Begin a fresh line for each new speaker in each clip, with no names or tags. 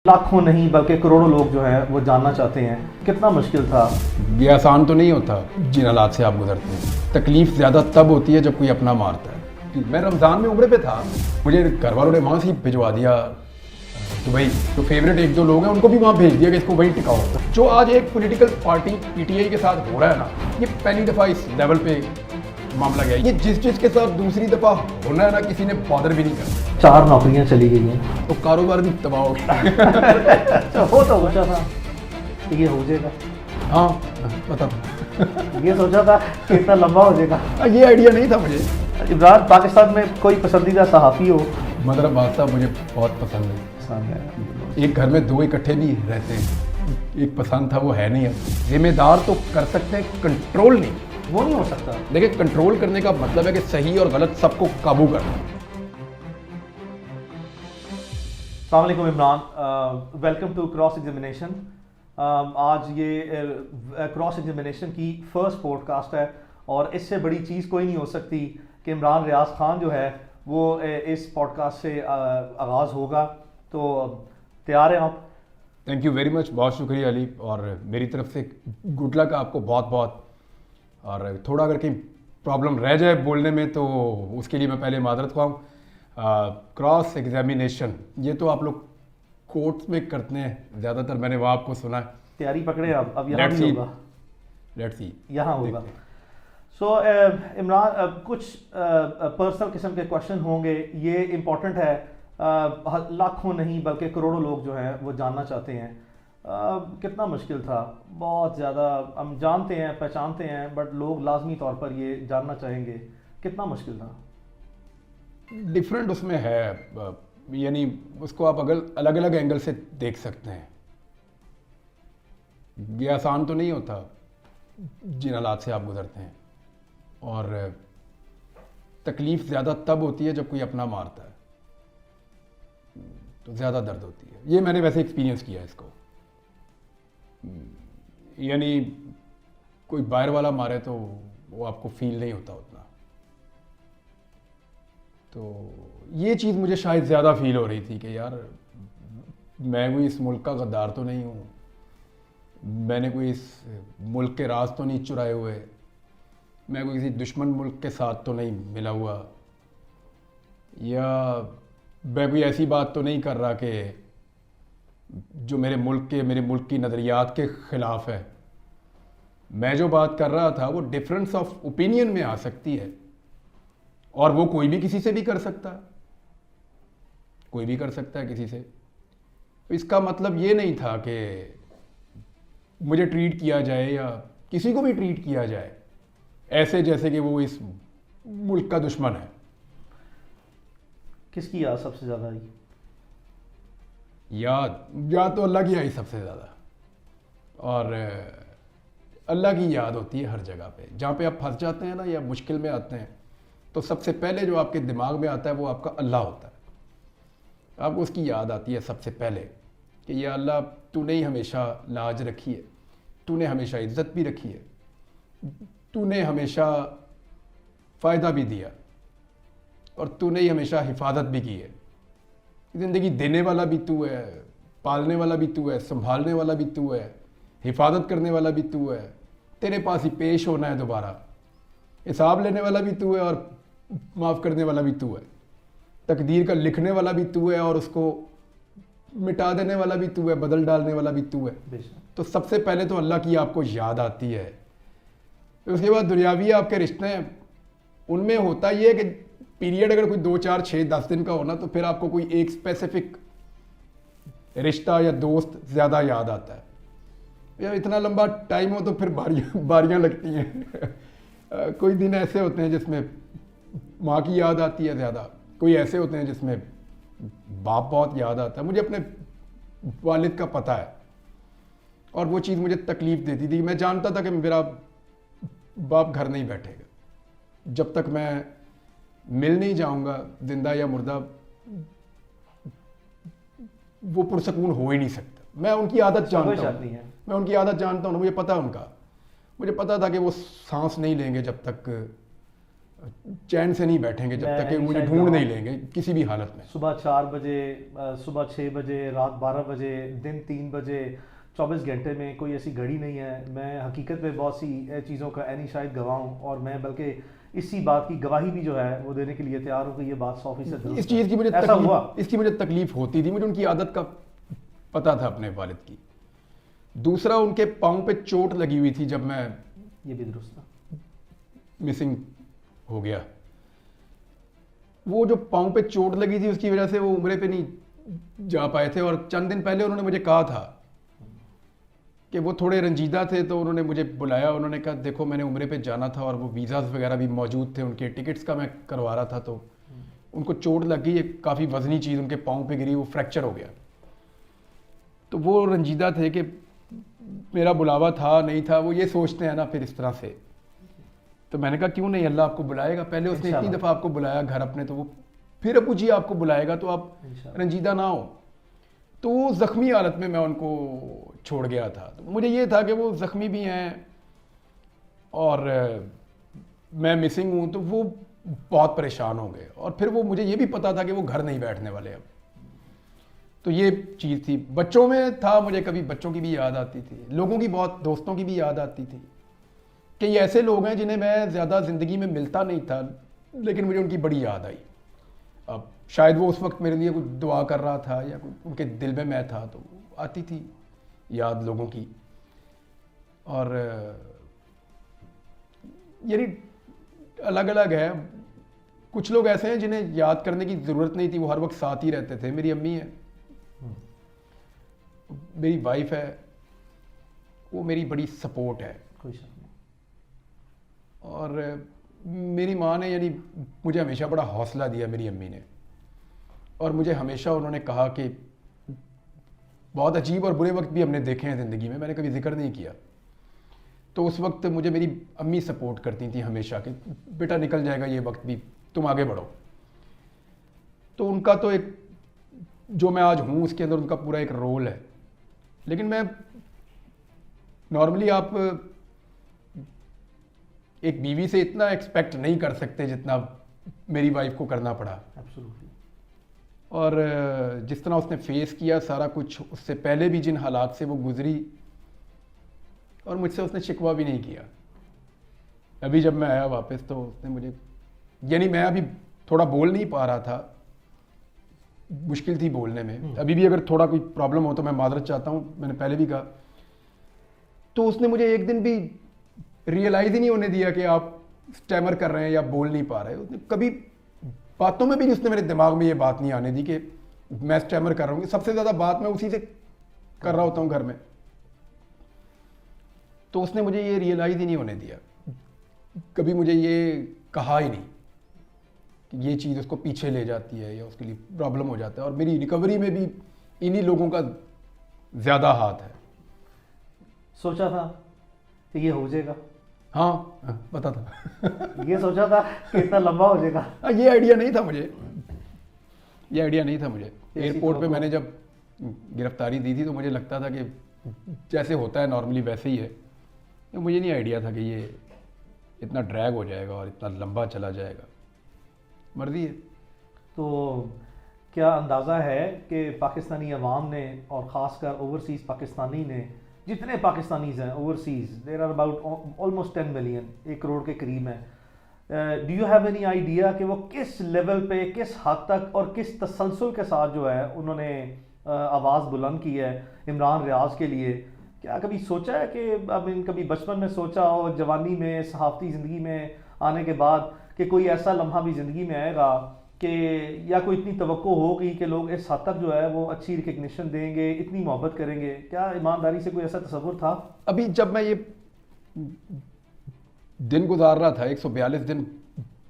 लाखों नहीं बल्कि करोड़ों लोग जो हैं वो जानना चाहते हैं कितना मुश्किल था।
ये आसान तो नहीं होता जिन हालात से आप गुजरते हैं। तकलीफ ज़्यादा तब होती है जब कोई अपना मारता है। मैं रमज़ान में उम्रे पे था, मुझे घर वालों ने वहाँ से ही भिजवा दिया दुबई। तो फेवरेट एक दो लोग हैं उनको भी वहाँ भेज दिया कि इसको वहीं टिकाओ। जो आज एक पॉलिटिकल पार्टी पीटीआई के साथ हो रहा है ना, ये पहली दफ़ा इस लेवल पे मामला गया। ये जिस चीज़ के साथ दूसरी दफ़ा होना है ना, किसी ने बॉदर भी नहीं करना।
4 नौकरियां चली गई हैं
तो कारोबार भी तबाह हो गया।
तो हो तो सोचा था कि ये हो जाएगा,
हाँ बता,
ये सोचा था कि इतना लंबा हो जाएगा।
ये आइडिया नहीं था मुझे।
इमरान, पाकिस्तान में कोई पसंदीदा सहाफ़ी हो?
मदर बादशाह मुझे बहुत पसंद है। एक घर में दो इकट्ठे भी रहते हैं, एक पसंद था वो है नहीं। अब जिम्मेदार तो कर सकते हैं, कंट्रोल नहीं।
वो नहीं हो सकता।
देखिए, कंट्रोल करने का मतलब है कि सही और गलत सबको काबू करना।
अस्सलाम वालेकुम Imran, welcome to cross examination. आज ये क्रॉस एग्जामिनेशन की फर्स्ट पॉडकास्ट है और इससे बड़ी चीज़ कोई नहीं हो सकती कि इमरान रियाज खान जो है वो इस पॉडकास्ट से आगाज़ होगा। तो तैयार हैं आप?
थैंक यू वेरी मच, बहुत शुक्रिया अली, और मेरी तरफ से गुड लक आपको बहुत बहुत। और थोड़ा अगर कहीं प्रॉब्लम रह जाए बोलने में तो उसके लिए मैं पहले मादरत ख्वाह। क्रॉस एग्जामिनेशन ये तो आप लोग कोर्ट्स में करते हैं ज़्यादातर, मैंने वहाँ आपको सुना है।
तैयारी पकड़े आप, अब यहाँ भी होगा,
लेट्स सी,
यहाँ होगा। सो इमरान, कुछ पर्सनल किस्म के क्वेश्चन होंगे, ये इम्पोर्टेंट है। लाखों नहीं बल्कि करोड़ों लोग जो हैं वो जानना चाहते हैं कितना मुश्किल था। बहुत ज़्यादा हम जानते हैं, पहचानते हैं, बट लोग लाजमी तौर पर ये जानना चाहेंगे कितना मुश्किल था।
डिफरेंट उसमें है, यानी उसको आप अगर अलग अलग एंगल से देख सकते हैं। ये आसान तो नहीं होता जिन हालात से आप गुजरते हैं, और तकलीफ ज़्यादा तब होती है जब कोई अपना मारता है, तो ज़्यादा दर्द होती है। ये मैंने वैसे एक्सपीरियंस किया है इसको। यानी कोई बाहर वाला मारे तो वो आपको फील नहीं होता उतना। तो ये चीज़ मुझे शायद ज़्यादा फील हो रही थी कि यार मैं कोई इस मुल्क का गद्दार तो नहीं हूँ, मैंने कोई इस मुल्क के राज तो नहीं चुराए हुए, मैं कोई किसी दुश्मन मुल्क के साथ तो नहीं मिला हुआ, या मैं कोई ऐसी बात तो नहीं कर रहा कि जो मेरे मुल्क की नज़रियात के ख़िलाफ़ है। मैं जो बात कर रहा था वो डिफरेंस ऑफ ओपिनियन में आ सकती है, और वो कोई भी किसी से भी कर सकता है, कोई भी कर सकता है किसी से। तो इसका मतलब ये नहीं था कि मुझे ट्रीट किया जाए या किसी को भी ट्रीट किया जाए ऐसे जैसे कि वो इस मुल्क का दुश्मन है।
किसकी याद सबसे ज़्यादा आई?
याद तो अल्लाह की आई सबसे ज़्यादा, और अल्लाह की याद होती है हर जगह पे। जहाँ पे आप फंस जाते हैं ना या मुश्किल में आते हैं, तो सबसे पहले जो आपके दिमाग में आता है वो आपका अल्लाह होता है। आपको उसकी याद आती है सबसे पहले कि या अल्लाह, तूने ही हमेशा लाज रखी है, तूने हमेशा इज्जत भी रखी है, तूने हमेशा फ़ायदा भी दिया, और तूने ही हमेशा हिफाजत भी की है। ज़िंदगी देने वाला भी तू है, पालने वाला भी तू है, संभालने वाला भी तू है, हिफाजत करने वाला भी तू है, तेरे पास ही पेश होना है दोबारा, हिसाब लेने वाला भी तू है और माफ़ करने वाला भी तू है, तकदीर का लिखने वाला भी तू है और उसको मिटा देने वाला भी तू है, बदल डालने वाला भी तू है। तो सबसे पहले तो अल्लाह की आपको याद आती है। उसके बाद दुनियावी आपके रिश्ते हैं, उनमें होता ये है कि पीरियड अगर कोई 2, 4, 6, 10 दिन का होना तो फिर आपको कोई एक स्पेसिफिक रिश्ता या दोस्त ज़्यादा याद आता है। यार इतना लंबा टाइम हो तो फिर बारियां लगती हैं। कोई दिन ऐसे होते हैं जिसमें माँ की याद आती है ज़्यादा, कोई ऐसे होते हैं जिसमें बाप बहुत याद आता है। मुझे अपने वालिद का पता है, और वो चीज़ मुझे तकलीफ़ देती थी। मैं जानता था कि मेरा बाप घर नहीं बैठेगा जब तक मैं मिल नहीं जाऊंगा, जिंदा या मुर्दा वो पुरसकून हो ही नहीं सकता। मैं उनकी आदत जानता हूँ, मैं उनकी आदत जानता हूँ, मुझे पता है उनका। मुझे पता था कि वो सांस नहीं लेंगे जब तक चैन से नहीं बैठेंगे जब
मैं
तक कि मुझे
शायद
ढूंढ
वहाँ-
नहीं लेंगे किसी भी हालत में।
सुबह 4 बजे, सुबह 6 बजे, रात 12 बजे, दिन 3 बजे, 24 घंटे में कोई ऐसी घड़ी नहीं है। मैं हकीकत में बहुत सी चीज़ों का ऐनी शायद गवाह हूँ, और मैं बल्कि इसी बात की गवाही भी जो है वो देने के लिए तैयार हूँ कि ये बात 100% दुरुस्त
इस चीज़ की
है। ऐसा हुआ।
इसकी मुझे तकलीफ होती थी, मुझे उनकी आदत का पता था अपने वालिद की। दूसरा, उनके पाँव पे चोट लगी हुई थी जब मैं
ये भी दुरुस्त है।
मिसिंग हो गया। वो जो पाँव पे चोट लगी थी उसकी वजह से वो उम्रे पे नहीं जा पाए थे, और चंद दिन पहले उन्होंने मुझे कहा था कि वो थोड़े रंजीदा थे, तो उन्होंने मुझे बुलाया। उन्होंने कहा देखो मैंने उम्रे पे जाना था और वो वीज़ाज़ वगैरह भी मौजूद थे, उनके टिकट्स का मैं करवा रहा था, तो उनको चोट लग गई, एक काफ़ी वजनी चीज़ उनके पाँव पे गिरी, वो फ्रैक्चर हो गया। तो वो रंजीदा थे कि मेरा बुलावा था नहीं था, वो ये सोचते हैं ना फिर इस तरह से। तो मैंने कहा क्यों नहीं, अल्लाह आपको बुलाएगा। पहले उसने इतनी दफ़ा आपको बुलाया घर अपने, तो वो फिर अबू जी आपको बुलाएगा, तो आप रंजीदा ना हो। तो वो ज़ख्मी हालत में मैं उनको छोड़ गया था। तो मुझे ये था कि वो ज़ख्मी भी हैं और मैं मिसिंग हूँ, तो वो बहुत परेशान हो गए। और फिर वो मुझे ये भी पता था कि वो घर नहीं बैठने वाले अब। तो ये चीज़ थी। बच्चों में था, मुझे कभी बच्चों की भी याद आती थी, लोगों की, बहुत दोस्तों की भी याद आती थी कि ये ऐसे लोग हैं जिन्हें मैं ज़्यादा ज़िंदगी में मिलता नहीं था, लेकिन मुझे उनकी बड़ी याद आई। अब शायद वो उस वक्त मेरे लिए कुछ दुआ कर रहा था या उनके दिल में मैं था, तो आती थी याद लोगों की। और यानी अलग अलग है। कुछ लोग ऐसे हैं जिन्हें याद करने की ज़रूरत नहीं थी, वो हर वक्त साथ ही रहते थे। मेरी अम्मी है, मेरी वाइफ है, वो मेरी बड़ी सपोर्ट है।
कोई शक नहीं।
और मेरी माँ ने यानी मुझे हमेशा बड़ा हौसला दिया, मेरी अम्मी ने। और मुझे हमेशा उन्होंने कहा कि बहुत अजीब और बुरे वक्त भी हमने देखे हैं ज़िंदगी में, मैंने कभी जिक्र नहीं किया। तो उस वक्त मुझे मेरी अम्मी सपोर्ट करती थी हमेशा कि बेटा निकल जाएगा ये वक्त भी, तुम आगे बढ़ो। तो उनका तो एक, जो मैं आज हूँ उसके अंदर उनका पूरा एक रोल है। लेकिन मैं नॉर्मली, आप एक बीवी से इतना एक्सपेक्ट नहीं कर सकते जितना मेरी वाइफ को करना पड़ा।
एब्सोल्युटली।
और जिस तरह उसने फेस किया सारा कुछ, उससे पहले भी जिन हालात से वो गुजरी, और मुझसे उसने शिकवा भी नहीं किया। अभी जब मैं आया वापस, तो उसने मुझे, यानी मैं अभी थोड़ा बोल नहीं पा रहा था, मुश्किल थी बोलने में। अभी भी अगर थोड़ा कोई प्रॉब्लम हो तो मैं माजरत चाहता हूँ, मैंने पहले भी कहा। तो उसने मुझे एक दिन भी रियलाइज़ ही नहीं होने दिया कि आप स्टैमर कर रहे हैं या बोल नहीं पा रहे। उसने कभी बातों में भी उसने मेरे दिमाग में ये बात नहीं आने दी कि मैं स्टैमर कर रहा हूँ। सबसे ज़्यादा बात मैं उसी से कर रहा होता हूँ घर में। तो उसने मुझे ये रियलाइज़ ही नहीं होने दिया, कभी मुझे ये कहा ही नहीं कि ये चीज़ उसको पीछे ले जाती है या उसके लिए प्रॉब्लम हो जाता है। और मेरी रिकवरी में भी इन्हीं लोगों का ज़्यादा हाथ है।
सोचा था कि ये हो जाएगा?
हाँ, पता था।
ये सोचा था कि इतना लंबा हो जाएगा?
ये आइडिया नहीं था मुझे, ये आइडिया नहीं था मुझे। एयरपोर्ट पे मैंने जब गिरफ्तारी दी थी तो मुझे लगता था कि जैसे होता है नॉर्मली वैसे ही है। तो मुझे नहीं आइडिया था कि ये इतना ड्रैग हो जाएगा और इतना लंबा चला जाएगा। मर्जी है।
तो क्या अंदाज़ा है कि पाकिस्तानी अवाम ने, और ख़ासकर ओवरसीज़ पाकिस्तानी ने, जितने पाकिस्तानीज़ हैं overseas, there are about almost 10 million, 1 crore के करीब हैं, do you have any idea कि वो किस लेवल पे, किस हद तक और किस तसलसल के साथ जो है उन्होंने आवाज़ बुलंद की है इमरान रियाज के लिए? क्या कभी सोचा है कि कभी बचपन में सोचा हो, जवानी में, सहाफ़ती ज़िंदगी में आने के बाद, कि कोई ऐसा लम्हा भी ज़िंदगी में आएगा कि, या कोई इतनी तवक्को होगी कि लोग इस हद तक जो है वो अच्छी रिकग्निशन देंगे, इतनी मोहब्बत करेंगे? क्या ईमानदारी से कोई ऐसा तसव्वुर था?
अभी जब मैं ये दिन गुजार रहा था, 142 दिन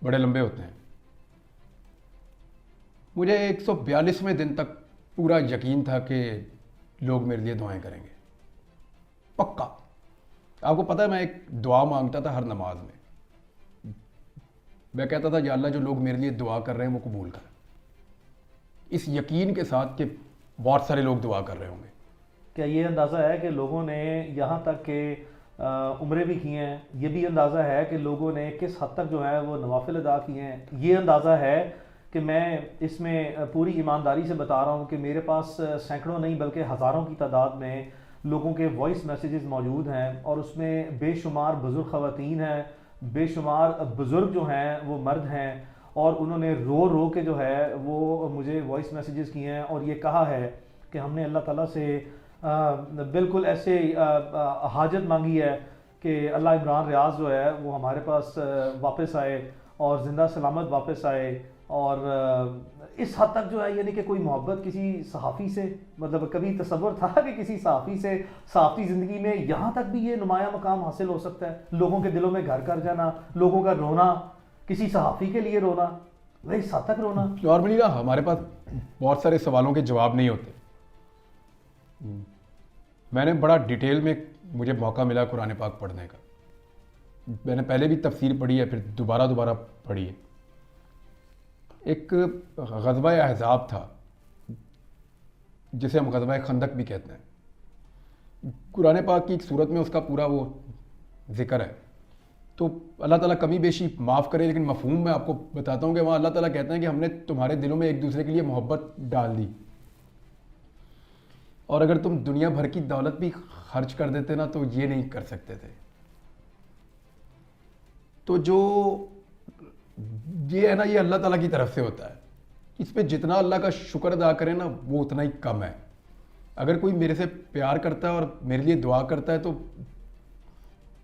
बड़े लंबे होते हैं, मुझे 142वें दिन तक पूरा यकीन था कि लोग मेरे लिए दुआएं करेंगे, पक्का। आपको पता है, मैं एक दुआ मांगता था हर नमाज में। मैं कहता था या अल्लाह, जो लोग मेरे लिए दुआ कर रहे हैं वो कबूल कर, इस यकीन के साथ कि बहुत सारे लोग दुआ कर रहे होंगे।
क्या ये अंदाज़ा है कि लोगों ने यहाँ तक कि उम्रें भी की हैं, ये भी अंदाज़ा है कि लोगों ने किस हद तक जो है वो नवाफिल अदा किए हैं। ये अंदाज़ा है कि मैं इसमें पूरी ईमानदारी से बता रहा हूँ कि मेरे पास सैकड़ों नहीं बल्कि हज़ारों की तादाद में लोगों के वॉइस मैसेजेस मौजूद हैं, और उसमें बेशुमार बुज़ुर्ग ख़वातीन हैं, बेशुमार बुज़ुर्ग जो हैं वो मर्द हैं, और उन्होंने रो रो के जो है वो मुझे वॉइस मैसेजेस किए हैं और ये कहा है कि हमने अल्लाह ताला से बिल्कुल ऐसे हाजत मांगी है कि अल्लाह इमरान रियाज जो है वो हमारे पास वापस आए और ज़िंदा सलामत वापस आए। और इस हद तक जो है यानी कि कोई मोहब्बत किसी सहाफ़ी से, मतलब कभी तसव्वुर था कि किसी सहाफ़ी से सहाफ़ी ज़िंदगी में यहाँ तक भी ये नुमाया मकाम हासिल हो सकता है, लोगों के दिलों में घर कर जाना, लोगों का रोना, किसी सहाफ़ी के लिए रोना, वही इस हद तक रोना।
नॉर्मली ना हमारे पास बहुत सारे सवालों के जवाब नहीं होते। मैंने बड़ा डिटेल में, मुझे मौका मिला कुरान पाक पढ़ने का, मैंने पहले भी तफसीर पढ़ी है, फिर दोबारा पढ़ी है। एक ग़ज़वा अहज़ाब था जिसे हम ग़ज़वा खंदक भी कहते हैं। कुरान पाक की एक सूरत में उसका पूरा वो ज़िक्र है। तो अल्लाह ताला कमी बेशी माफ़ करे, लेकिन मफ़हूम मैं आपको बताता हूँ कि वहाँ अल्लाह ताला कहते हैं कि हमने तुम्हारे दिलों में एक दूसरे के लिए मोहब्बत डाल दी, और अगर तुम दुनिया भर की दौलत भी खर्च कर देते ना तो ये नहीं कर सकते थे। तो जो ये है ना, ये अल्लाह ताला की तरफ से होता है। इस पे जितना अल्लाह का शुक्र अदा करें ना वो उतना ही कम है। अगर कोई मेरे से प्यार करता है और मेरे लिए दुआ करता है तो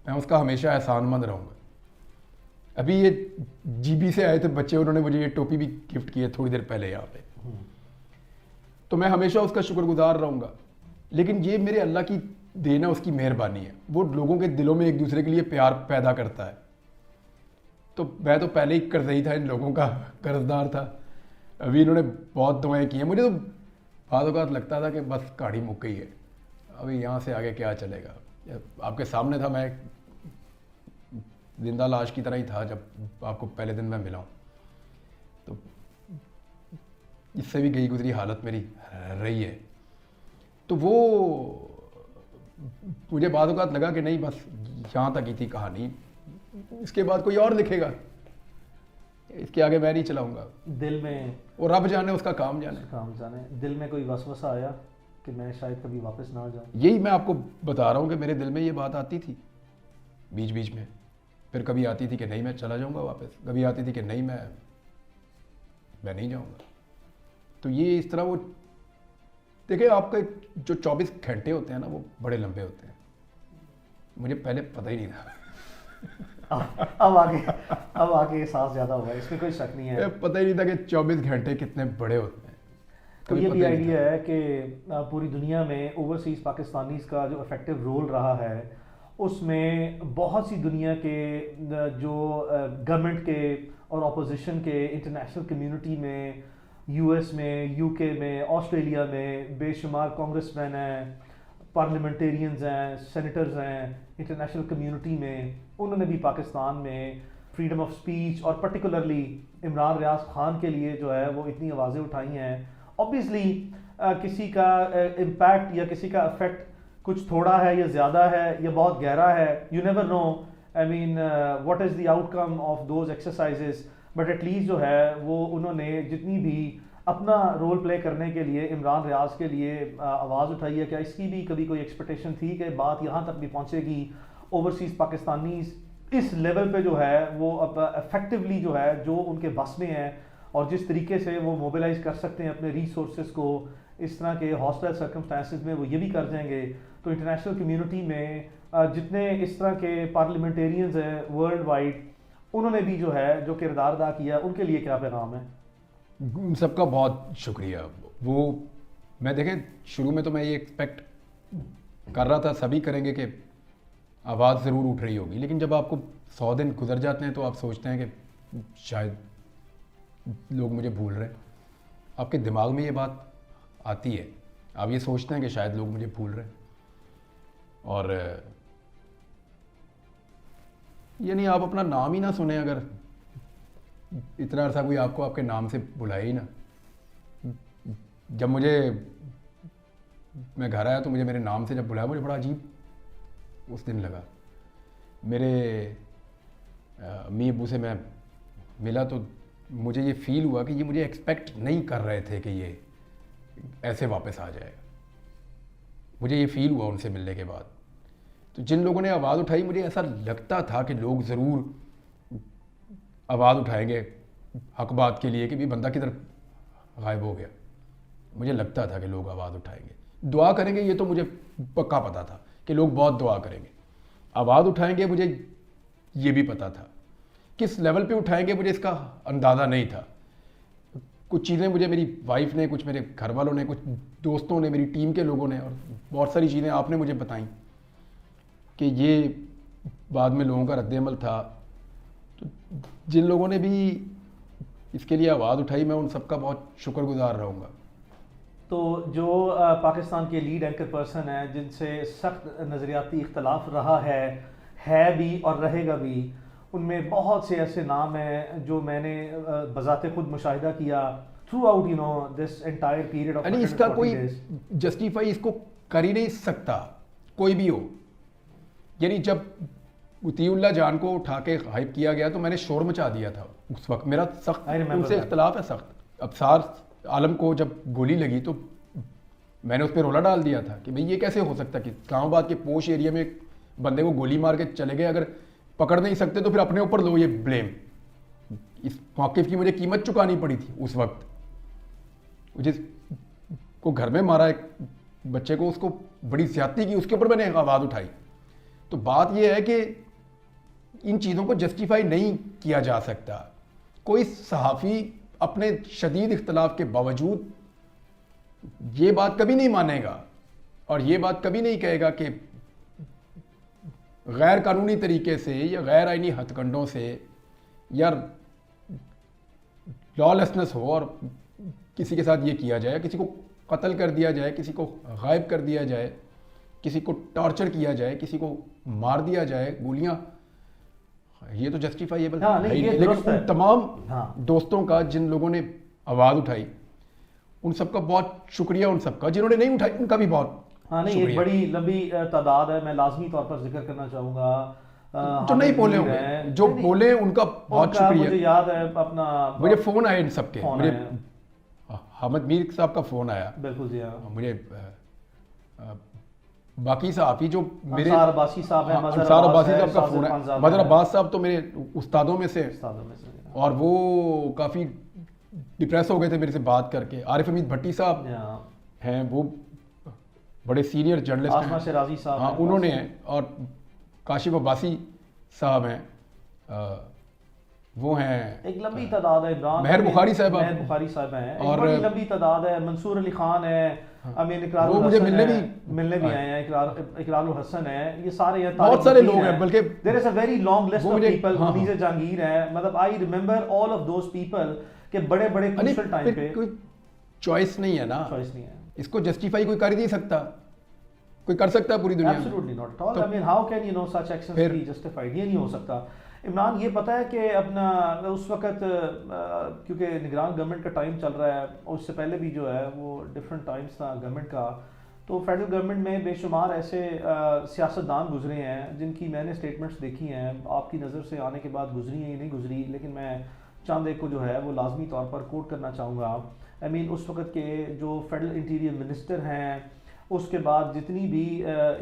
मैं उसका हमेशा एहसानमंद रहूँगा। अभी ये जीबी से आए थे बच्चे, उन्होंने मुझे ये टोपी भी गिफ्ट की है थोड़ी देर पहले यहाँ पे, तो मैं हमेशा उसका शुक्रगुजार रहूँगा। लेकिन ये मेरे अल्लाह की देन है, उसकी मेहरबानी है। वो लोगों के दिलों में एक दूसरे के लिए प्यार पैदा करता है। तो मैं तो पहले ही कर्जई था, इन लोगों का कर्जदार था। अभी इन्होंने बहुत दुआएं की हैं। मुझे तो बाद औक़ात लगता था कि बस कहानी मुक गई है, अभी यहाँ से आगे क्या चलेगा। आपके सामने था, मैं जिंदा लाश की तरह ही था जब आपको पहले दिन मैं मिला हूँ। तो इससे भी गई गुजरी हालत मेरी रही है। तो वो मुझे बाद औक़ात लगा कि नहीं, बस यहाँ तक ही थी कहानी, इसके बाद कोई और लिखेगा, इसके आगे मैं नहीं चलाऊंगा।
दिल में,
और रब जाने उसका काम जाने।
दिल में कोई वसवसा आया कि मैं शायद कभी वापस ना आ जाऊं।
यही मैं आपको बता रहा हूँ कि मेरे दिल में ये बात आती थी बीच बीच में। फिर कभी आती थी कि नहीं मैं चला जाऊंगा वापस, कभी आती थी कि नहीं मैं नहीं जाऊंगा। तो ये इस तरह वो देखिए, आपके जो 24 घंटे होते हैं ना वो बड़े लंबे होते हैं। मुझे पहले पता ही नहीं था।
अब आगे एहसास ज़्यादा होगा, इसमें कोई शक नहीं है।
पता ही नहीं था कि 24 घंटे कितने बड़े होते हैं।
तो ये भी आइडिया है कि पूरी दुनिया में ओवरसीज़ पाकिस्तानीज़ का जो इफेक्टिव रोल रहा है, उसमें बहुत सी दुनिया के जो गवर्नमेंट के और अपोजिशन के, इंटरनेशनल कम्युनिटी में, यूएस में, यूके में, ऑस्ट्रेलिया में बेशुमार कांग्रेसमैन हैं, पार्लियामेंटेरियंस हैं, सेनेटर्स हैं, इंटरनेशनल कम्युनिटी में, उन्होंने भी पाकिस्तान में फ्रीडम ऑफ स्पीच और पर्टिकुलरली इमरान रियाज खान के लिए जो है वो इतनी आवाज़ें उठाई हैं। ऑब्वियसली किसी का इम्पैक्ट या किसी का इफेक्ट कुछ थोड़ा है या ज़्यादा है या बहुत गहरा है, you never know, I mean what is the outcome of those exercises. But at least जो है वो उन्होंने जितनी भी अपना रोल प्ले करने के लिए इमरान रियाज के लिए आवाज़ उठाई है, क्या इसकी भी कभी कोई एक्सपेक्टेशन थी कि बात यहाँ तक भी पहुँचेगी, ओवरसीज़ पाकिस्तानीज़ इस लेवल पे जो है वो अब इफेक्टिवली जो है जो उनके बस में है और जिस तरीके से वो मोबिलाइज कर सकते हैं अपने रिसोर्सेज को इस तरह के हॉस्टाइल सर्कमस्टांसिस में, वो ये भी कर जाएंगे। तो इंटरनेशनल कम्युनिटी में जितने इस तरह के पार्लियामेंटेरियंस हैं वर्ल्ड वाइड, उन्होंने भी जो है जो किरदार अदा किया, उनके लिए क्या पैगाम है?
उन सबका बहुत शुक्रिया। वो मैं देखें, शुरू में तो मैं ये एक्सपेक्ट कर रहा था सभी करेंगे कि आवाज़ ज़रूर उठ रही होगी, लेकिन जब आपको 100 दिन गुजर जाते हैं तो आप सोचते हैं कि शायद लोग मुझे भूल रहे हैं। आपके दिमाग में ये बात आती है, आप ये सोचते हैं कि शायद लोग मुझे भूल रहे हैं। और यानी आप अपना नाम ही ना सुने, अगर इतना अर्सा कोई आपको आपके नाम से बुलाए ही ना। जब मैं घर आया तो मुझे मेरे नाम से जब बुलाया, मुझे बड़ा अजीब उस दिन लगा। मेरे अम्मी अबू से मैं मिला तो मुझे ये फील हुआ कि ये मुझे एक्सपेक्ट नहीं कर रहे थे कि ये ऐसे वापस आ जाएगा। मुझे ये फील हुआ उनसे मिलने के बाद। तो जिन लोगों ने आवाज़ उठाई, मुझे ऐसा लगता था कि लोग ज़रूर आवाज़ उठाएंगे हक बात के लिए कि भी बंदा किधर गायब हो गया। मुझे लगता था कि लोग आवाज़ उठाएंगे, दुआ करेंगे, ये तो मुझे पक्का पता था कि लोग बहुत दुआ करेंगे। आवाज़ उठाएंगे मुझे ये भी पता था, किस लेवल पे उठाएंगे मुझे इसका अंदाज़ा नहीं था। कुछ चीज़ें मुझे मेरी वाइफ ने, कुछ मेरे घर वालों ने, कुछ दोस्तों ने, मेरी टीम के लोगों ने, और बहुत सारी चीज़ें आपने मुझे बताई कि ये बाद में लोगों का रद्द-ए-अमल था। तो जिन लोगों ने भी इसके लिए आवाज़ उठाई, मैं उन सबका बहुत शुक्रगुजार रहूँगा।
तो जो पाकिस्तान के लीड एंकर पर्सन हैं जिनसे सख्त नज़रियाती इख्तलाफ रहा है भी और रहेगा भी, उनमें बहुत से ऐसे नाम हैं जो मैंने बज़ाते खुद मुशाहिदा किया through out this entire period of.
यानी इसका कोई जस्टिफाई इसको कर ही नहीं सकता कोई भी हो। यानी जब उतीउल्लाह जान को उठा के हाइप किया गया तो मैंने शोर मचा दिया था उस वक्त, मेरा सख्त उनसे इख्तलाफ है सख्त। अबसार आलम को जब गोली लगी तो मैंने उस पर रोला डाल दिया था कि भाई ये कैसे हो सकता है कि इस्लामाबाद के पोश एरिया में एक बंदे को गोली मार के चले गए, अगर पकड़ नहीं सकते तो फिर अपने ऊपर लो ये ब्लेम। इस मौक़िफ़ की मुझे कीमत चुकानी पड़ी थी उस वक्त। जिस को घर में मारा एक बच्चे को, उसको बड़ी ज़्यादती की, उसके ऊपर मैंने आवाज़ उठाई। तो बात यह है कि इन चीज़ों को जस्टिफाई नहीं किया जा सकता। कोई सहाफ़ी अपने शदीद इख्तलाफ के बावजूद ये बात कभी नहीं मानेगा और ये बात कभी नहीं कहेगा कि गैर कानूनी तरीके से या गैर आइनी हथकंडों से या लॉलेसनेस हो और किसी के साथ ये किया जाए, किसी को कत्ल कर दिया जाए, किसी को गायब कर दिया जाए, किसी को टॉर्चर किया जाए, किसी को मार दिया जाए गोलियां, ये तो जस्टिफाइएबल है। लेकिन उन तमाम दोस्तों का जिन लोगों ने आवाज़ उठाई, उन सबका बहुत शुक्रिया। उन सबका जिन्होंने नहीं उठाई उनका भी बहुत
नहीं, एक बड़ी लंबी तादाद है। मैं लाजमी तौर पर जिक्र करना चाहूँगा
जो नहीं बोले होंगे, जो बोले उनका बहुत शुक्रिया।
मुझे याद है अपना,
मुझे फ़ोन आए इन सबके, मुझे हामिद मीर साहब का फ़ोन आया।
बिल्कुल जी हाँ।
मुझे बाकी सहाफ़ी जो मेरे
अंसार अब्बासी साहब हैं,
अंसार अब्बासी साहब का फ़ोन है। मदर अब्बास साहब तो मेरे उस्तादों में से, और वो काफ़ी डिप्रेस हो गए थे मेरे से बात करके। आरिफ हमीद भट्टी साहब हैं, वो बड़े सीनियर जर्नलिस्ट हैं।
शराजी साहब,
हाँ उन्होंने हैं। और काशिफ अब्बासी साहब हैं, वो हैं।
एक लंबी तादाद है। इमरान
महर बुखारी साहब
हैं, और बड़ी लंबी तादाद है। मंसूर अली खान है, अमीन इकरारुल
वो मुझे
मिलने भी आए हैं, इकरारुल हसन है, ये सारे हैं,
बहुत सारे लोग हैं। बल्कि
there is a very long list of people. Munir Jahangir है, मतलब I remember all of those people के बड़े क्रूशियल टाइम पे।
कोई चॉइस नहीं है ना,
चॉइस नहीं है।
इसको जस्टिफाई कोई कर ही नहीं सकता। कोई कर सकता है पूरी दुनिया में?
Absolutely not at all. I mean how can such actions be justified? ये नहीं हो सकता। इमरान, ये पता है कि अपना उस वक्त क्योंकि निगरान गवर्नमेंट का टाइम चल रहा है, और उससे पहले भी जो है वो डिफरेंट टाइम्स था गवर्नमेंट का, तो फेडरल गवर्नमेंट में बेशुमार ऐसे सियासतदान गुजरे हैं जिनकी मैंने स्टेटमेंट्स देखी हैं, आपकी नज़र से आने के बाद गुजरी हैं या नहीं गुजरी, लेकिन मैं चंद एक को जो है वो लाजमी तौर पर कोट करना चाहूँगा। आई मीन उस वक्त के जो फेडरल इंटीरियर मिनिस्टर हैं, उसके बाद जितनी भी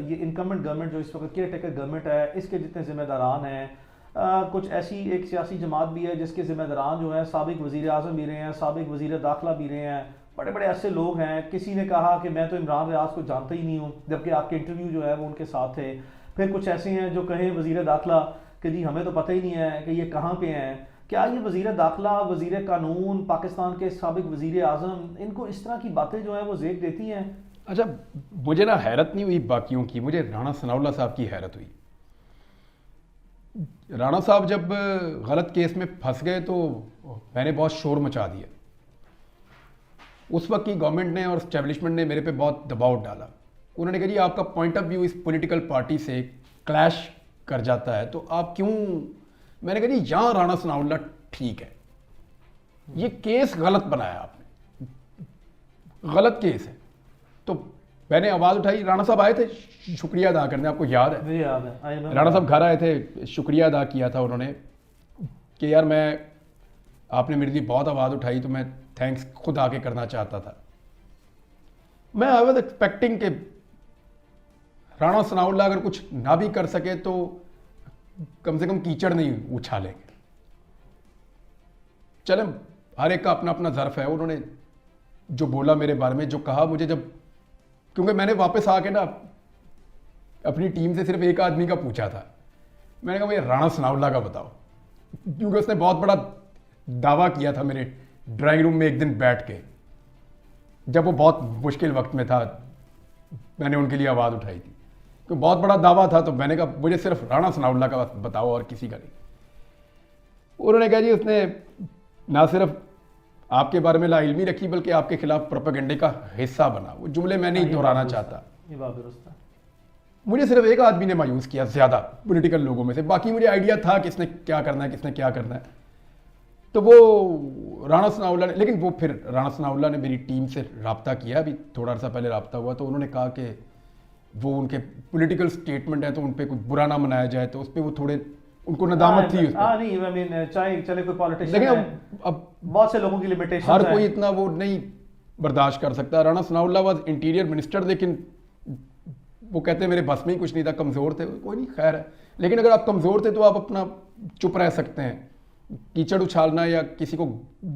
ये इनकमेंट गवर्नमेंट जो इस वक्त केयर टेकर गवर्नमेंट है, इसके जितने ज़िम्मेदारान हैं, कुछ ऐसी एक सियासी जमात भी है जिसके ज़िम्मेदारान जो हैं साबिक वज़ीर आज़म भी रहे हैं, साबिक वज़ीर दाखिला भी रहे हैं, बड़े बड़े ऐसे लोग हैं। किसी ने कहा कि मैं तो इमरान रियाज को जानता ही नहीं हूँ, जबकि आपके इंटरव्यू जो है वो उनके साथ थे। फिर कुछ ऐसे हैं जो कहें वज़ीर दाखिला कि जी हमें तो पता ही नहीं है कि ये कहाँ पे हैं। क्या ये वज़ीर दाखिला, वज़ीर कानून, पाकिस्तान के साबिक वज़ीर आज़म, इनको इस तरह की बातें जो हैं वो ज़ेक देती हैं?
अच्छा, मुझे ना हैरत नहीं हुई बाकियों की, मुझे राणा सनाउल्लाह साहब की हैरत हुई। राणा साहब जब गलत केस में फंस गए तो मैंने बहुत शोर मचा दिया। उस वक्त की गवर्नमेंट ने और एस्टेब्लिशमेंट ने मेरे पे बहुत दबाव डाला। उन्होंने कहा जी आपका पॉइंट ऑफ व्यू इस पॉलिटिकल पार्टी से क्लैश कर जाता है तो आप क्यों। मैंने कहा जी यहाँ राणा सनाउल्लाह ठीक है, ये केस गलत बनाया आपने, गलत केस है। तो मैंने आवाज़ उठाई, राणा साहब आए थे शुक्रिया अदा करने, आपको याद है?
मुझे याद है, I remember।
राणा साहब घर आए थे, शुक्रिया अदा किया था उन्होंने कि यार मैं, आपने मेरे लिए बहुत आवाज़ उठाई तो मैं थैंक्स खुद आके करना चाहता था। मैं आई वॉज एक्सपेक्टिंग कि राणा सनाउल्लाह अगर कुछ ना भी कर सके तो कम से कम कीचड़ नहीं उछालेंगे। चले, हर एक का अपना अपना ज़र्फ है। उन्होंने जो बोला मेरे बारे में, जो कहा मुझे, जब क्योंकि मैंने वापस आके ना अपनी टीम से सिर्फ एक आदमी का पूछा था, मैंने कहा भाई राणा सनाउल्लाह का बताओ, क्योंकि उसने बहुत बड़ा दावा किया था मेरे ड्राइंग रूम में एक दिन बैठ के, जब वो बहुत मुश्किल वक्त में था, मैंने उनके लिए आवाज़ उठाई थी, क्योंकि बहुत बड़ा दावा था। तो मैंने कहा मुझे सिर्फ राणा सनाउल्लाह का बताओ और किसी का नहीं। उन्होंने कहा जी उसने ना सिर्फ आपके बारे में लाइल्मी रखी बल्कि आपके खिलाफ प्रोपेगेंडे का हिस्सा बना। वो जुमले मैं नहीं दोहराना चाहता।
ये बात दुरुस्त है।
मुझे सिर्फ एक आदमी ने मायूस किया ज़्यादा पॉलिटिकल लोगों में से, बाकी मुझे आइडिया था किसने क्या करना है, किसने क्या करना है। तो वो राणा सनाउल्लाह ने, लेकिन वो फिर राणा सनाउल्लाह ने मेरी टीम से रब्ता किया, अभी थोड़ा सा पहले रब्ता हुआ, तो उन्होंने कहा कि वो उनके पॉलिटिकल स्टेटमेंट है तो उन पर कुछ बुरा ना मनाया जाए, तो उस पर वो थोड़े उनको नदामत थी उस पर।
नहीं, I mean, चाहे चले कोई पॉलिटिशियन
लेकिन
है,
अब
बहुत से लोगों की लिमिटेशन
हर कोई इतना वो नहीं बर्दाश्त कर सकता। Rana Sanaullah was interior minister, लेकिन वो कहते हैं मेरे बस में ही कुछ नहीं था, कमज़ोर थे। कोई नहीं, खैर है। लेकिन अगर आप कमज़ोर थे तो आप अपना चुप रह सकते हैं। कीचड़ उछालना या किसी को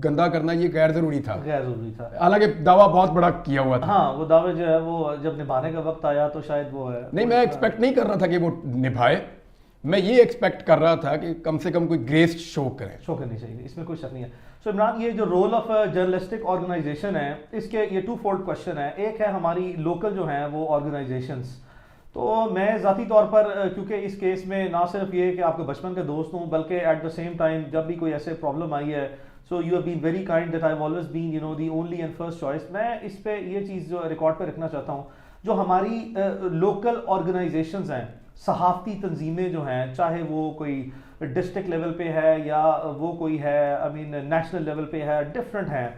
गंदा करना ये गैर ज़रूरी था,
गैर जरूरी था।
हालांकि दावा बहुत बड़ा किया हुआ था।
हाँ, वो दावे जो है वो जब निभाने का वक्त आया तो शायद वो है
नहीं, मैं एक्सपेक्ट नहीं कर रहा था कि वो निभाए, मैं ये एक्सपेक्ट कर रहा था कि कम से कम कोई ग्रेस शो करें।
शो करनी चाहिए, इसमें कोई शक नहीं है। सो इमरान, ये जो रोल ऑफ जर्नलिस्टिक ऑर्गेनाइजेशन है, इसके ये टू फोल्ड क्वेश्चन है। एक है हमारी लोकल जो है वो ऑर्गेनाइजेशंस। तो मैं ज़ाती तौर पर, क्योंकि इस केस में ना सिर्फ ये कि आपके बचपन के दोस्त हूँ, बल्कि एट द सेम टाइम जब भी कोई ऐसे प्रॉब्लम आई है, so you have been very kind that I have always been you know the only and first choice. मैं इस पे ये चीज़ जो रिकॉर्ड पे रखना चाहता हूँ, जो हमारी लोकल ऑर्गेनाइजेशंस हैं, सहाफ़ती तंजीमें जो हैं, चाहे वो कोई डिस्ट्रिक्ट लेवल पे है या वो कोई है आई मीन नेशनल लेवल पे है, डिफरेंट है।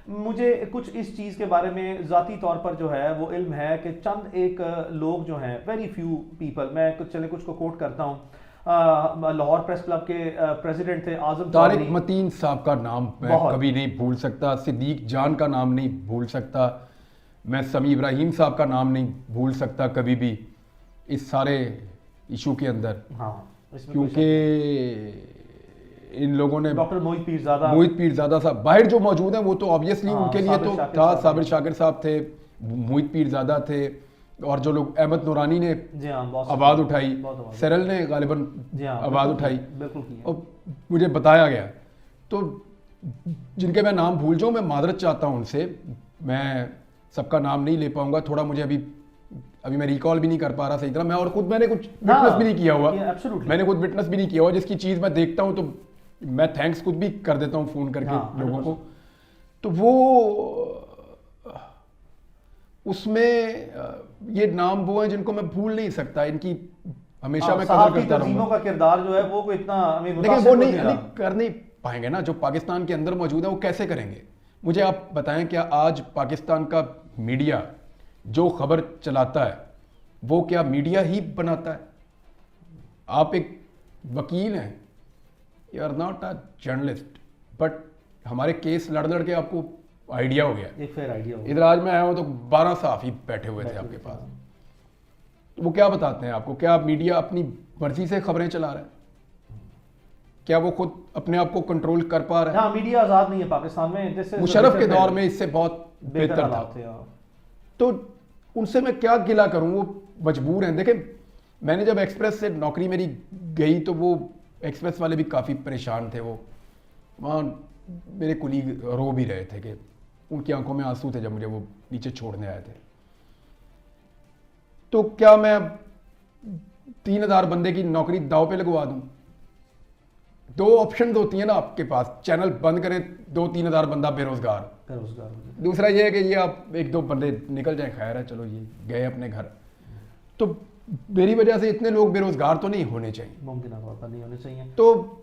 मुझे कुछ इस चीज़ के बारे में ज़ाती तौर पर जो है वो इल्म है कि चंद एक लोग जो हैं, वेरी फ्यू पीपल, मैं कुछ को कोट करता हूँ। लाहौर प्रेस क्लब के प्रेसिडेंट थे आज़म
तारिक
चौधरी।
मतीन साहब का नाम मैं कभी नहीं भूल सकता, सिद्दीक जान का नाम नहीं भूल सकता, मैं समी इब्राहिम साहब का नाम नहीं भूल सकता कभी भी इस सारे इशू के अंदर।
हाँ, इसमें
क्योंकि इन लोगों ने
डॉक्टर मोहित पीरज़ादा
साहब बाहर जो मौजूद हैं वो तो ऑब्वियसली
हाँ,
उनके लिए तो
शाकिर
था,
साहब
साबिर शाकिर साहब थे, मोहित पीरज़ादा थे, और जो लोग अहमद नूरानी ने
जी हाँ
आवाज़ उठाई,
बहुत
सरल ने गालिबन
जी हाँ
आवाज़ उठाई,
बिल्कुल की है।
और मुझे बताया गया। तो जिनके मैं नाम भूल जाऊँ, मैं मादरत चाहता हूँ उनसे, मैं सबका नाम नहीं ले पाऊंगा, थोड़ा मुझे अभी मैं रिकॉल भी नहीं कर पा रहा सही तरह। मैं और खुद मैंने कुछ विटनेस भी नहीं किया हुआ, मैंने खुद विटनेस भी नहीं किया हुआ, जिसकी चीज़ मैं देखता हूँ तो मैं थैंक्स खुद भी कर देता हूँ फ़ोन करके लोगों को। तो वो उसमें ये नाम वो हैं जिनको मैं भूल नहीं सकता, इनकी हमेशा मैं कदर करता रहूँगा।
का किरदार जो है वो कोई इतना
लेकिन वो नहीं कर नहीं पाएंगे ना, जो पाकिस्तान के अंदर मौजूद है वो कैसे करेंगे। मुझे आप बताएं, क्या आज पाकिस्तान का मीडिया जो खबर चलाता है वो क्या मीडिया ही बनाता है? आप एक वकील हैं, you are not a journalist, but हमारे केस लड़ लड़ के आपको आइडिया हो गया,
एक फेयर आइडिया हो गया।
इधर आज मैं आया हूँ तो 12 सहाफ़ी बैठे हुए थे आपके पास, तो वो क्या बताते हैं आपको? क्या मीडिया अपनी मर्जी से खबरें चला रहा है? क्या वो खुद अपने आप को कंट्रोल कर पा रहा है?
हाँ, मीडिया आज़ाद नहीं है पाकिस्तान में।
मुशर्रफ के दौर में इससे बहुत बेहतर था। तो उनसे मैं क्या गिला करूं, वो मजबूर हैं। देखें, मैंने जब एक्सप्रेस से नौकरी मेरी गई तो वो एक्सप्रेस वाले भी काफ़ी परेशान थे। वो वहाँ मेरे कुलीग रो भी रहे थे कि उनकी आंखों में आंसू थे जब मुझे वो नीचे छोड़ने आए थे। तो क्या मैं 3000 बंदे की नौकरी दाव पे लगवा दूं? दो ऑप्शन होती हैं ना आपके पास, चैनल बंद करें, 2-3 हज़ार बंदा बेरोजगार, दूसरा ये है कि ये आप 1-2 बंदे निकल जाए, खैर है, चलो ये गए अपने घर। तो मेरी वजह से इतने लोग बेरोजगार तो नहीं होने चाहिए,
मुमकिन तौर पर नहीं होने चाहिए।
तो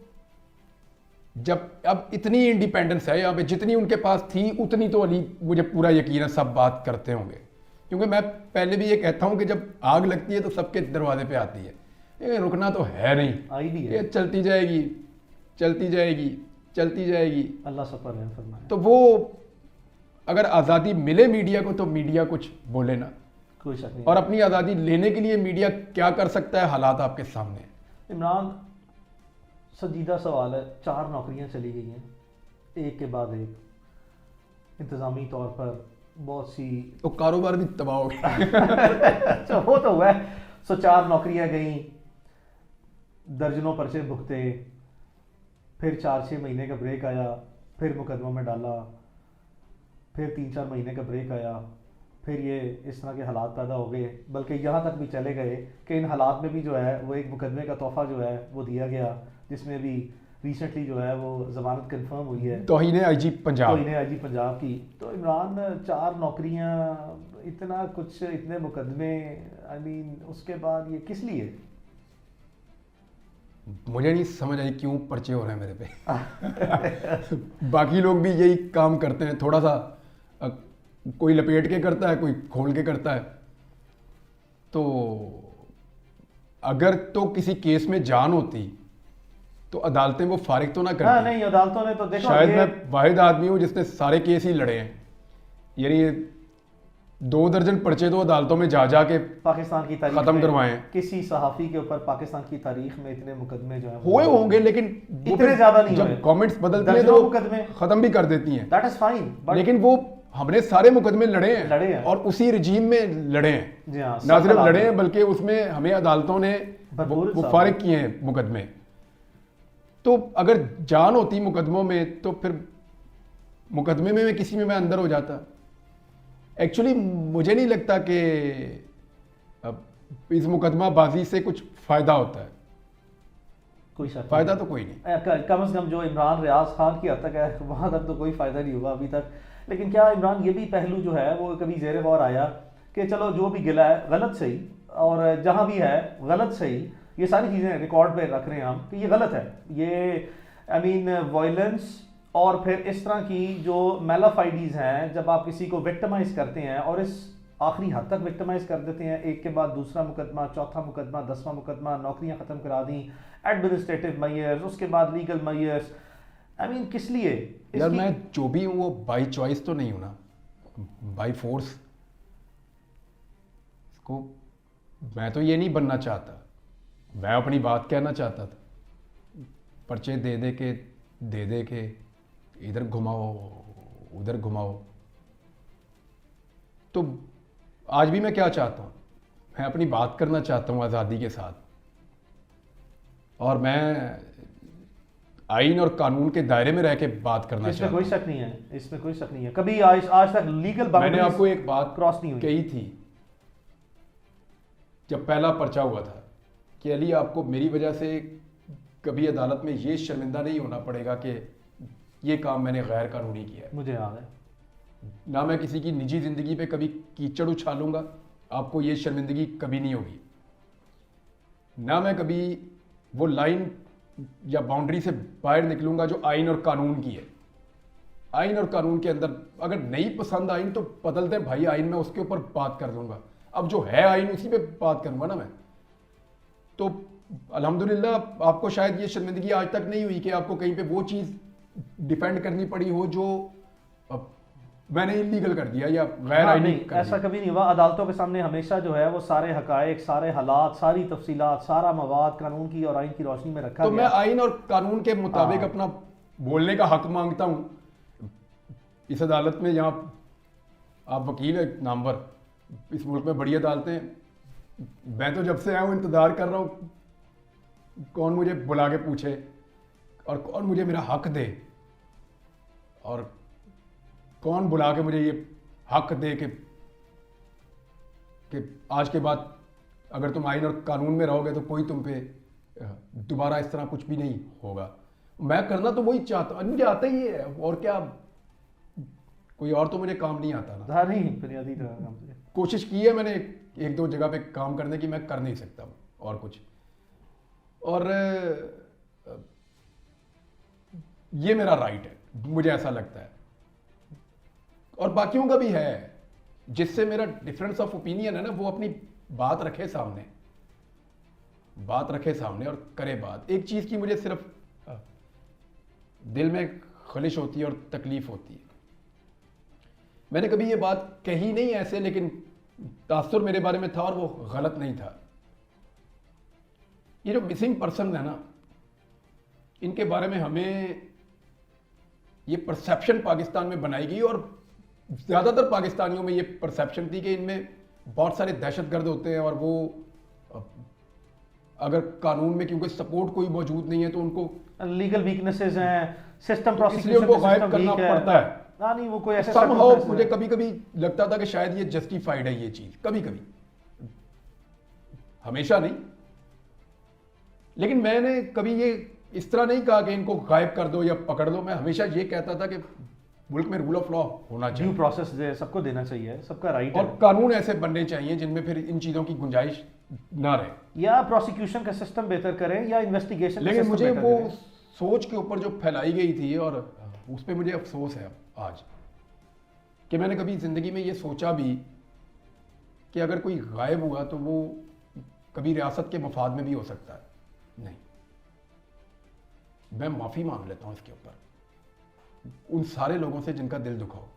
जब अब इतनी इंडिपेंडेंस है यहाँ पे, जितनी उनके पास थी उतनी तो अली मुझे पूरा यकीन है सब बात करते होंगे। क्योंकि मैं पहले भी ये कहता हूँ कि जब आग लगती है तो सबके दरवाजे पे आती है, ये रुकना तो है नहीं,
आई भी
ये
है।
चलती जाएगी, चलती जाएगी, चलती जाएगी।
अल्लाह सब पर रहम फरमाए।
तो वो अगर आज़ादी मिले मीडिया को तो मीडिया कुछ बोले ना,
कोई शक नहीं।
और अपनी आज़ादी लेने के लिए मीडिया क्या कर सकता है, हालात आपके सामने हैं।
इमरान, संजीदा सवाल है, 4 नौकरियां चली गई हैं एक के बाद एक, इंतज़ामी तौर पर बहुत सी
तो कारोबार भी तबाह हो गया।
अच्छा वो तो हुआ है। 4 नौकरियां गई, दर्जनों पर्चे भुगते, फिर 4-6 महीने का ब्रेक आया, फिर मुकदमा में डाला, फिर 3-4 महीने का ब्रेक आया, फिर ये इस तरह के हालात पैदा हो गए, बल्कि यहाँ तक भी चले गए कि इन हालात में भी जो है वो एक मुकदमे का तोहफा जो है वो दिया गया, जिसमें भी रिसेंटली जो है वो जमानत कंफर्म हुई है
तौहीन आईजी पंजाब।
तो इन्हें आईजी पंजाब की। तो इमरान, 4 नौकरियां, इतना कुछ, इतने मुकदमे, आई मीन उसके बाद ये किस लिए?
मुझे नहीं समझ आई क्यों पर्चे हो रहे हैं मेरे पे। बाकी लोग भी यही काम करते हैं, थोड़ा सा कोई लपेट के करता है, कोई खोल के करता है। तो अगर तो किसी केस में जान होती तो अदालतें वो फारिग तो ना
हाँ
करती।
नहीं, अदालतों ने तो देखो
शायद
ये
मैं वाहिद आदमी हूँ जिसने सारे केस ही लड़े हैं, यानी 2 दर्जन पर्चे तो अदालतों में जा जा के
पाकिस्तान की तारीख
खत्म
में
करवाए हैं।
किसी सहाफ़ी के ऊपर पाकिस्तान की तारीख में इतने मुकदमे जो हैं
हुए होंगे, लेकिन वो
इतने
फिर
ज्यादा नहीं हुए।
जब गवर्नमेंट्स बदलती है
दर्जनों
तो
मुकदमे,
खत्म भी कर देती हैं।
दैट इज फाइन, बट
लेकिन वो हमने सारे मुकदमे लड़े
लड़े हैं।
और उसी रजीम में लड़े हैं।
जी हाँ,
ना
सब
सिर्फ
हालात
लड़े हैं
में।
बल्कि उसमें हमें अदालतों ने
भरपूर
वो
इंसाफ
फारिग किए हैं मुकदमे। तो अगर जान होती मुकदमों में तो फिर मुकदमे में किसी में मैं अंदर हो जाता। एक्चुअली मुझे नहीं लगता कि इस मुकदमाबाजी से कुछ फायदा होता है,
कोई शक
फायदा तो कोई नहीं।
कम से कम जो इमरान रियाज खान की हद तक है वहाँ तक तो कोई फ़ायदा नहीं हुआ अभी तक। लेकिन क्या इमरान, ये भी पहलू जो है वो कभी ज़ेर गौर आया कि चलो जो भी गिला है गलत सही, और जहाँ भी है गलत सही, ये सारी चीज़ें रिकॉर्ड पे रख रहे हैं हम कि ये गलत है, ये आई मीन वायलेंस, और फिर इस तरह की जो मेलाफाइडीज़ हैं, जब आप किसी को विक्टिमाइज़ करते हैं और इस आखिरी हद तक विक्टिमाइज कर देते हैं, एक के बाद दूसरा मुकदमा, चौथा मुकदमा, 10वां मुकदमा, नौकरियां ख़त्म करा दी, एडमिनिस्ट्रेटिव मैयर्स, उसके बाद लीगल मैयर्स, आई मीन किस लिए?
यार मैं जो भी हूँ वो बाई चॉइस तो नहीं हूँ ना, बाई फोर्स। इसको मैं तो ये नहीं बनना चाहता, मैं अपनी बात कहना चाहता था। पर्चे दे दे के इधर घुमाओ उधर घुमाओ। तो आज भी मैं क्या चाहता हूँ, मैं अपनी बात करना चाहता हूँ आज़ादी के साथ, और मैं आइन और कानून के दायरे में रह के बात करना
इसमें
चाहता
कोई
हूँ।
शक नहीं है, इसमें कोई शक नहीं है। कभी आज तक लीगल
मैंने आपको एक बात
क्रॉस नहीं हुई।
कही थी जब पहला पर्चा हुआ था कि अली, आपको मेरी वजह से कभी अदालत में ये शर्मिंदा नहीं होना पड़ेगा कि ये काम मैंने गैर कानूनी किया है।
मुझे याद है।
ना मैं किसी की निजी ज़िंदगी पे कभी कीचड़ उछालूंगा, आपको ये शर्मिंदगी कभी नहीं होगी। ना मैं कभी वो लाइन या बाउंड्री से बाहर निकलूंगा जो आइन और कानून की है। आइन और कानून के अंदर अगर नहीं पसंद आइन तो बदल दें भाई आइन, में उसके ऊपर बात कर दूंगा। अब जो है आइन उसी पे बात करूंगा ना मैं। तो अल्हम्दुलिल्लाह आपको शायद ये शर्मिंदगी आज तक नहीं हुई कि आपको कहीं पे वो चीज़ डिफेंड करनी पड़ी हो जो मैंने इलीगल कर दिया या गैर
हाँ,
आईनी
नहीं,
कर
ऐसा
दिया।
कभी नहीं हुआ। अदालतों के सामने हमेशा जो है वो सारे हकायक, सारे हालात, सारी तफसीलात, सारा मवाद कानून की और आइन की रोशनी में रखा
तो
गया।
मैं आइन और कानून के मुताबिक
हाँ।
अपना बोलने का हक मांगता हूँ इस अदालत में। यहाँ आप वकील है नामवर, इस मुल्क में बड़ी अदालतें हैं। मैं तो जब से आया हूँ इंतज़ार कर रहा हूँ कौन मुझे बुला के पूछे और कौन मुझे मेरा हक दे, और कौन बुला के मुझे ये हक दे कि आज के बाद अगर तुम आइन और कानून में रहोगे तो कोई तुम पे दोबारा इस तरह कुछ भी नहीं होगा। मैं करना तो वही चाहता हूँ, मुझे आता ही है, और क्या, कोई और तो मुझे काम नहीं आता ना।
हाँ, नहीं बुनियादी तरह काम से।
कोशिश की है मैंने एक दो जगह पे काम करने की, मैं कर नहीं सकता हूँ और कुछ। और ये मेरा राइट है, मुझे ऐसा लगता है, और बाकियों का भी है। जिससे मेरा डिफरेंस ऑफ ओपिनियन है ना, वो अपनी बात रखे सामने, बात रखे सामने और करे बात। एक चीज़ की मुझे सिर्फ दिल में खलिश होती है और तकलीफ होती है। मैंने कभी ये बात कही नहीं ऐसे, लेकिन तासुर मेरे बारे में था और वो गलत नहीं था। ये जो मिसिंग पर्सन है ना, इनके बारे में हमें ये परसेप्शन पाकिस्तान में बनाई गई, और ज़्यादातर पाकिस्तानियों में ये परसेप्शन थी कि इनमें बहुत सारे दहशतगर्द होते हैं, और वो अगर कानून में क्योंकि सपोर्ट कोई मौजूद नहीं है तो उनको
लीगल वीकनेसेस हैं, सिस्टम
इसलिए
प्रोसिक्यूशन
उनको गायब करना पड़ता है।
हाँ नहीं, वो कोई ऐसे
Somehow मुझे कभी कभी लगता था कि शायद ये जस्टिफाइड है ये चीज, कभी कभी, हमेशा नहीं। लेकिन मैंने कभी ये इस तरह नहीं कहा कि इनको गायब कर दो या पकड़ दो। मैं हमेशा ये कहता था कि मुल्क में रूल ऑफ लॉ होना
ड्यू
चाहिए,
प्रोसेस सबको देना चाहिए, सबका राइट
और
है।
कानून ऐसे बनने चाहिए जिनमें फिर इन चीजों की गुंजाइश ना रहे।
या प्रोसिक्यूशन का सिस्टम बेहतर करें या इन्वेस्टिगेशन का
लेकिन
सिस्टम
मुझे
बेहतर
वो
करें।
सोच के ऊपर जो फैलाई गई थी, और उस पर मुझे अफसोस है आज कि मैंने कभी जिंदगी में ये सोचा भी कि अगर कोई गायब हुआ तो वो कभी रियासत के मफाद में भी हो सकता है। नहीं, मैं माफी मांग लेता हूं इसके ऊपर उन सारे लोगों से जिनका दिल दुखा हो।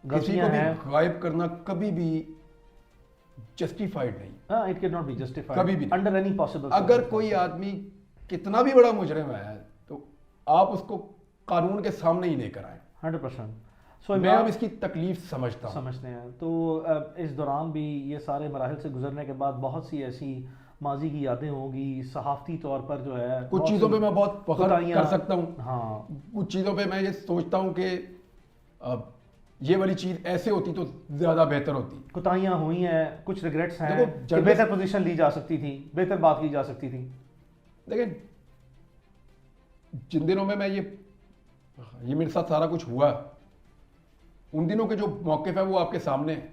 किसी को
गलतियां
भी
हैं,
गायब करना कभी भी जस्टिफाइड नहीं,
हाँ, it can not be justified
कभी भी नहीं।
Under any possible.
अगर कोई आदमी कितना भी बड़ा मुजरिम है तो आप उसको कानून के सामने ही लेकर आए।
100%। सो
मैं अब इसकी तकलीफ समझता हूँ।
समझते हैं। तो इस दौरान भी ये सारे मराहल से गुजरने के बाद बहुत सी ऐसी माजी की यादें होंगी, सहाफ़ती तौर पर जो है
कुछ चीज़ों पे मैं बहुत फख्र
कोताहियां-
कर सकता हूँ,
हाँ,
कुछ चीज़ों पे मैं ये सोचता हूँ कि ये वाली चीज़ ऐसे होती तो ज़्यादा बेहतर होती।
कोताहियां हुई हैं, कुछ रिग्रेट्स हैं
देखो,
कि
जर्नलिस्ट-
बेहतर पोजीशन ली जा सकती थी, बेहतर बात की जा सकती थी।
लेकिन जिन दिनों में मैं ये मेरे साथ सारा कुछ हुआ, उन दिनों के जो मौक़िफ़ है वो आपके सामने है।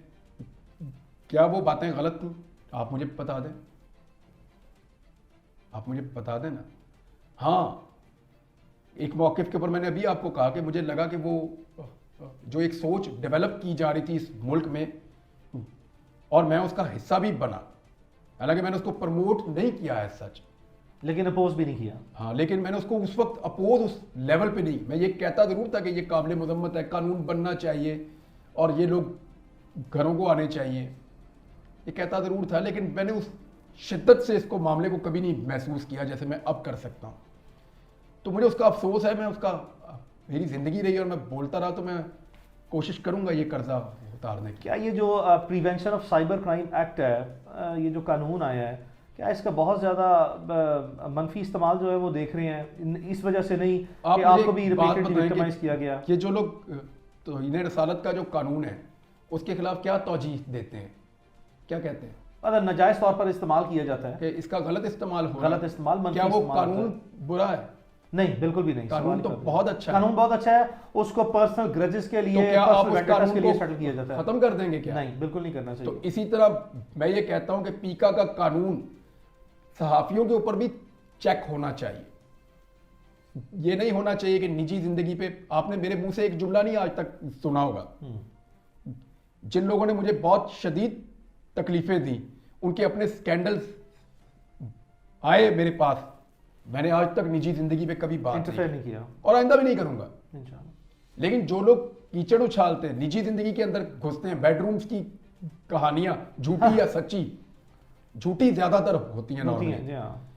क्या वो बातें गलत थी? आप मुझे बता दें, आप मुझे बता दें ना। हाँ, एक मौक़िफ़ के ऊपर मैंने अभी आपको कहा कि मुझे लगा कि वो जो एक सोच डेवलप की जा रही थी इस मुल्क में, और मैं उसका हिस्सा भी बना, हालांकि मैंने उसको प्रमोट नहीं किया है सच,
लेकिन अपोज भी नहीं किया।
हाँ, लेकिन मैंने उसको उस वक्त अपोज उस लेवल पे नहीं। मैं ये कहता ज़रूर था कि ये काबिल मजम्मत है, कानून बनना चाहिए और ये लोग घरों को आने चाहिए, ये कहता ज़रूर था, लेकिन मैंने उस शिद्दत से इसको मामले को कभी नहीं महसूस किया जैसे मैं अब कर सकता हूँ। तो मुझे उसका अफसोस है। मैं उसका, मेरी ज़िंदगी रही और मैं बोलता रहा, तो मैं कोशिश करूँगा ये कर्जा उतारने की।
क्या ये जो prevention of cyber crime act है, ये जो कानून आया है, क्या इसका बहुत ज़्यादा मनफी इस्तेमाल जो है वो देख रहे हैं, इस वजह से नहीं कि आपको भी रिपीटेडली विक्टिमाइज किया गया?
ये जो लोग तौहीन रसालत का जो कानून है उसके खिलाफ क्या तौजीह देते हैं, क्या कहते हैं?
अगर नाजायज़ तौर पर इस्तेमाल किया जाता है,
कि इसका गलत इस्तेमाल हो रहा है।
गलत इस्तेमाल, मनफी
क्या वो
इस्तेमाल
कानून
होता है?
बुरा है?
नहीं, बिल्कुल भी नहीं।
कानून
सवाल
तो
ही कर
बहुत
दिया।
अच्छा है।
कानून बहुत अच्छा है, उसको पर्सनल ग्रजेस के
तो
लिए,
क्या आप
पर्सनल
उस
वेंडेटास
कानून
के लिए
को
सेटल किया जाता है?
खत्म कर देंगे क्या?
नहीं, बिल्कुल नहीं करना
तो
चाहिए।
इसी तरह मैं ये कहता हूं कि पीका का कानून सहाफियों के ऊपर भी चेक होना चाहिए। ये नहीं होना चाहिए कि निजी जिंदगी पे, आपने मेरे मुंह से एक जुमला नहीं आज तक सुना होगा, जिन लोगों ने मुझे बहुत शदीद तकलीफें दी, उनके अपने स्कैंडल्स आए मेरे पास, मैंने आज तक निजी जिंदगी पे कभी बात
इंटरफेयर नहीं किया,
और आइंदा भी नहीं करूंगा।
इंशाल्लाह।
लेकिन जो लोग कीचड़ उछालते हैं, निजी जिंदगी के अंदर घुसते हैं, बेडरूम्स की कहानियां झूठी या सच्ची, झूठी ज्यादातर होती हैं
होती
normally।
हैं, जी हाँ।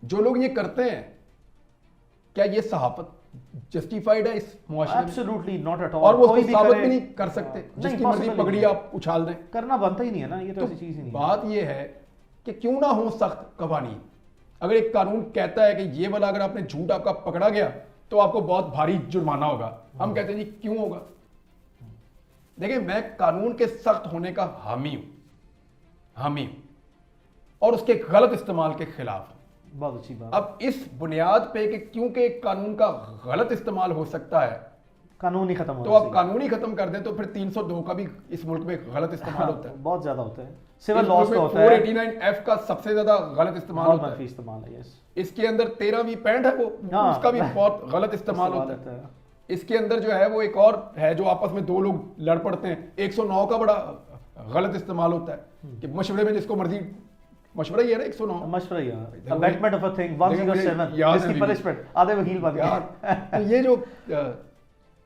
जो लोग ये करते हैं, क्या ये सहाफत जस्टिफाइड है इस मुआशरे में?
Absolutely not at all.
और वो
कोई
उसको
भी
साबित
करे-
भी नहीं कर सकते,
नहीं,
जिसकी मर्जी
possible
पगड़ी
नहीं है।
आप उछाल दें।
करना बनता ही नहीं है ना, ये तो
तो
ऐसी चीज ही नहीं है।
बात ये है कि क्यों ना हो सख्त कवानीन। अगर एक कानून कहता है कि ये वाला अगर आपने झूठ आपका पकड़ा गया तो आपको बहुत भारी जुर्माना होगा, हम कहते हैं जी क्यों होगा? देखिए, मैं कानून के सख्त होने का हामी हूं और उसके गलत इस्तेमाल के खिलाफ हूं।
बहुत अच्छी बात।
अब इस बुनियाद पे कि क्योंकि एक कानून का गलत इस्तेमाल हो सकता है,
कानून ही खत्म
तो
होना
आप कानून ही खत्म कर दें, तो फिर 302 का भी इस मुल्क में गलत इस्तेमाल होता है।
बहुत ज्यादा होता है। सिविल लॉस का होता है,
489F का सबसे ज्यादा गलत इस्तेमाल
बहुत
होता
मनफी
है।
इस्तेमाल है। यस,
इसके अंदर 13वीं पैंट है वो,
हाँ।
उसका भी बहुत गलत इस्तेमाल होता है।
है।
इसके अंदर जो है वो एक और है जो आपस में दो लोग लड़ पड़ते हैं, 109 का बड़ा गलत इस्तेमाल होता है कि मशवरे में जिसको मर्जी, मशवरा ही है ना 109,
मशवरा ही है, अबैटमेंट ऑफ अ थिंग 107
याद है
जिसकी
अभी।
पनिशमेंट आधे वकील बन
यार
गए।
तो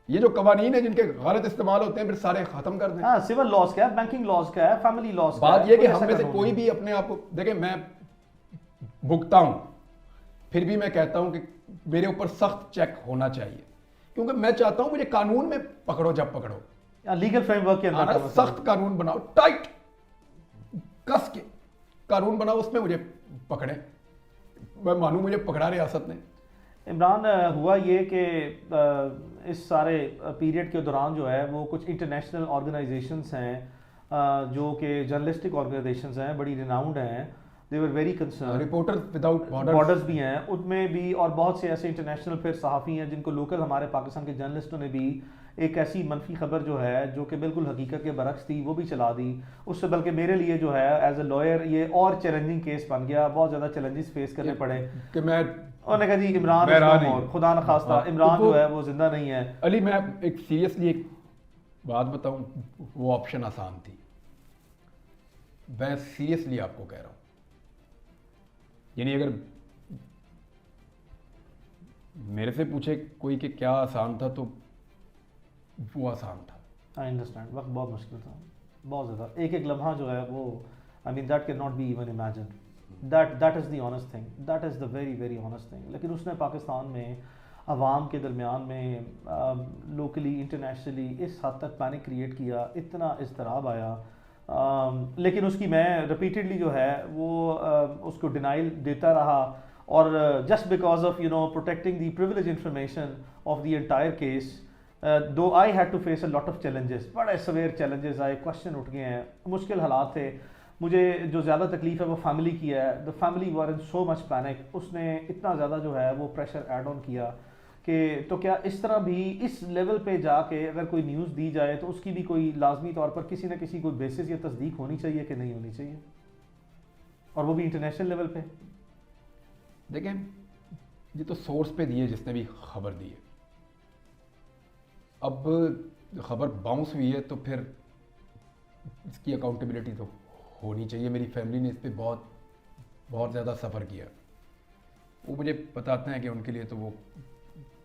ये जो कवानीन है जिनके गलत इस्तेमाल होते हैं फिर सारे खत्म कर दें।
हाँ, सिविल लॉज का है, बैंकिंग लॉज का है, फैमिली लॉज का
बात
है,
ये कि
कोई ऐसा
हम में से
कानून
कोई
नहीं।
भी अपने आप को देखें, मैं भुगता हूं फिर भी मैं कहता हूं कि मेरे ऊपर सख्त चेक होना चाहिए, क्योंकि मैं चाहता हूं मुझे कानून में पकड़ो, जब पकड़ो
लीगल फ्रेमवर्क के अंदर का मसला।
सख्त कानून बनाओ, टाइट कस के कानून बनाओ, उसमें मुझे पकड़े, मैं मानूं मुझे पकड़ा रियासत ने।
इमरान, हुआ ये कि इस सारे पीरियड के दौरान जो है वो कुछ इंटरनेशनल ऑर्गेनाइजेशंस हैं जो कि जर्नलिस्टिक ऑर्गेनाइजेशंस हैं, बड़ी रिनाउंड हैं, they were very concern,
reporters without
borders भी हैं उनमें भी, और बहुत से ऐसे इंटरनेशनल फिर सहाफ़ी हैं जिनको लोकल हमारे पाकिस्तान के जर्नलिस्टों ने भी एक ऐसी मनफी खबर जो है जो कि बिल्कुल हकीकत के बरक्स थी वो भी चला दी। उससे बल्कि मेरे लिए जो है एज ए लॉयर ये और चैलेंजिंग केस बन गया, बहुत ज़्यादा चैलेंजेस फेस करने पड़े
कि मैं
उन्होंने कहा जी इमरान
बहरा
is no
नहीं।
more, खुदा न खास्ता
हाँ,
इमरान
तो
जो है वो जिंदा नहीं है।
अली मैं एक सीरियसली एक बात बताऊं, वो ऑप्शन आसान थी, मैं सीरियसली आपको कह रहा हूं, यानी अगर मेरे से पूछे कोई कि क्या आसान था तो वो आसान था।
आई अंडरस्टैंड, वक्त बहुत मुश्किल था, बहुत ज़्यादा, एक एक लम्हा जो है वो I mean that can not be even imagine, that is the honest thing, that is the very very honest thing. लेकिन उसने पाकिस्तान में अवाम के दरमियान में लोकली इंटरनेशनली इस हद तक पैनिक क्रिएट किया, इतना इज़्तिराब आया, लेकिन उसकी मैं रिपीटेडली जो है वो उसको डिनाइल देता रहा, और just because of you know protecting the privilege information of the entire case, though I had to face a lot of challenges, बड़े सवेयर चैलेंजेस आए, क्वेश्चन उठ गए हैं, मुश्किल हालात थे। मुझे जो ज़्यादा तकलीफ है वो फैमिली की है, the family were in so much panic, उसने इतना ज़्यादा जो है वो प्रेशर ऐड ऑन किया कि तो क्या इस तरह भी इस लेवल पे जाके अगर कोई न्यूज़ दी जाए तो उसकी भी कोई लाजमी तौर पर किसी न किसी कोई बेसिस या तस्दीक होनी चाहिए कि नहीं होनी चाहिए, और वो भी इंटरनेशनल लेवल पे।
देखें, ये तो सोर्स पे दिए जिसने भी खबर दी है, अब खबर बाउंस हुई है तो फिर इसकी अकाउंटेबिलिटी तो होनी चाहिए। मेरी फैमिली ने इस पर बहुत बहुत ज़्यादा सफ़र किया, वो मुझे बताते हैं कि उनके लिए तो वो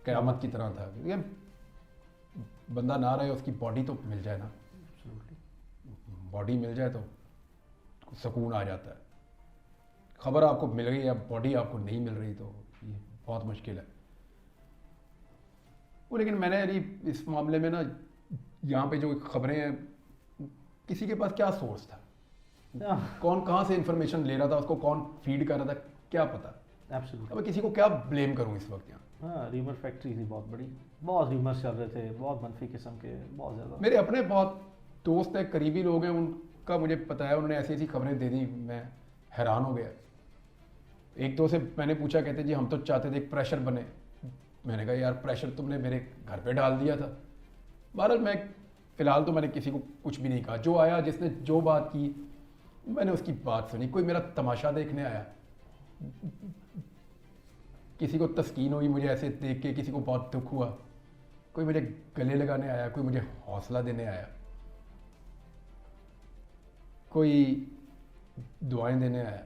क़यामत की तरह था, क्योंकि बंदा ना रहे उसकी बॉडी तो मिल जाए ना, बॉडी मिल जाए तो सुकून आ जाता है। खबर आपको मिल गई या बॉडी आपको नहीं मिल रही तो ये बहुत मुश्किल है वो। लेकिन मैंने अभी इस मामले में ना, यहाँ पे जो खबरें हैं, किसी के पास क्या सोर्स था, कौन कहाँ से इंफॉर्मेशन ले रहा था, उसको कौन फीड कर रहा था, क्या पता।
एब्सोल्युटली,
अब किसी को क्या ब्लेम करूँ इस वक्त यहाँ।
हाँ, र्यूमर फैक्ट्री थी बहुत बड़ी, बहुत र्यूमर्स चल रहे थे, बहुत मनफी किस्म के, बहुत ज़्यादा।
मेरे अपने बहुत दोस्त हैं, करीबी लोग हैं, उनका मुझे पता है, उन्होंने ऐसी ऐसी खबरें दे दी, मैं हैरान हो गया। एक दो से मैंने पूछा, कहते जी हम तो चाहते थे एक प्रेशर बने। मैंने कहा यार प्रेशर तुमने मेरे घर पे डाल दिया था। बहरहाल मैं फ़िलहाल तो मैंने किसी को कुछ भी नहीं कहा, जो आया जिसने जो बात की मैंने उसकी बात सुनी। कोई मेरा तमाशा देखने आया, किसी को तस्कीन हुई मुझे ऐसे देख के, किसी को बहुत दुख हुआ, कोई मुझे गले लगाने आया, कोई मुझे हौसला देने आया, कोई दुआएं देने आया,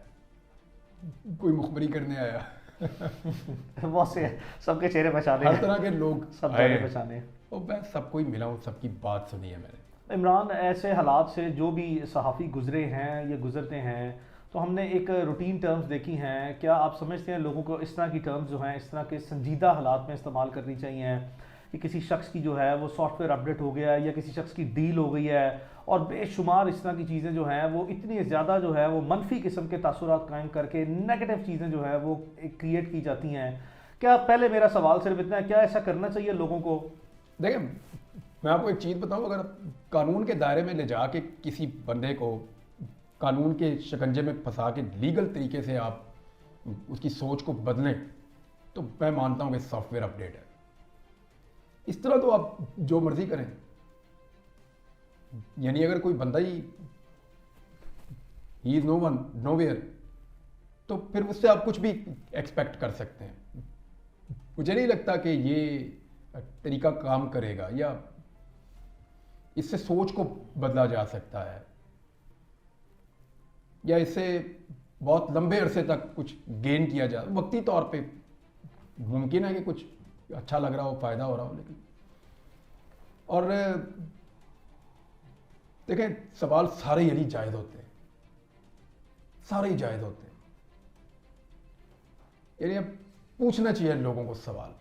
कोई मुखबरी करने आया।
बहुत से सबके चेहरे पहचाने,
हर तरह के लोग
सब
आए
चेहरे पहचाने।
और मैं सबको ही मिला हूँ, सबकी बात सुनी है मैंने।
इमरान, ऐसे हालात से जो भी सहाफ़ी गुजरे हैं या गुजरते हैं, तो हमने एक रूटीन टर्म्स देखी हैं, क्या आप समझते हैं लोगों को इस तरह की टर्म्स जो हैं इस तरह के संजीदा हालात में इस्तेमाल करनी चाहिए कि किसी शख्स की जो है वो सॉफ्टवेयर अपडेट हो गया है या किसी शख्स की डील हो गई है, और बेशुमार इस तरह की चीज़ें जो हैं वो इतनी ज़्यादा जो है वो मनफी किस्म के तासुरात कायम करके नेगेटिव चीज़ें जो है वो क्रिएट की जाती हैं? क्या, पहले मेरा सवाल सिर्फ इतना है, क्या ऐसा करना चाहिए लोगों को?
देखें, मैं आपको एक चीज़ बताऊं, अगर कानून के दायरे में ले जाके किसी बंदे को कानून के शिकंजे में फंसा के लीगल तरीके से आप उसकी सोच को बदलें, तो मैं मानता हूं कि सॉफ्टवेयर अपडेट है। इस तरह तो आप जो मर्जी करें, यानी अगर कोई बंदा ही इज नो वन नोवेयर, तो फिर उससे आप कुछ भी एक्सपेक्ट कर सकते हैं। मुझे नहीं लगता कि ये तरीका काम करेगा, या इससे सोच को बदला जा सकता है, या इससे बहुत लंबे अरसे तक कुछ गेन किया जा, वक्ती तौर पे मुमकिन है कि कुछ अच्छा लग रहा हो, फायदा हो रहा हो, लेकिन और देखें सवाल सारे यही जायज़ होते हैं, सारे ही जायज़ होते हैं। यानी अब पूछना चाहिए लोगों को सवाल,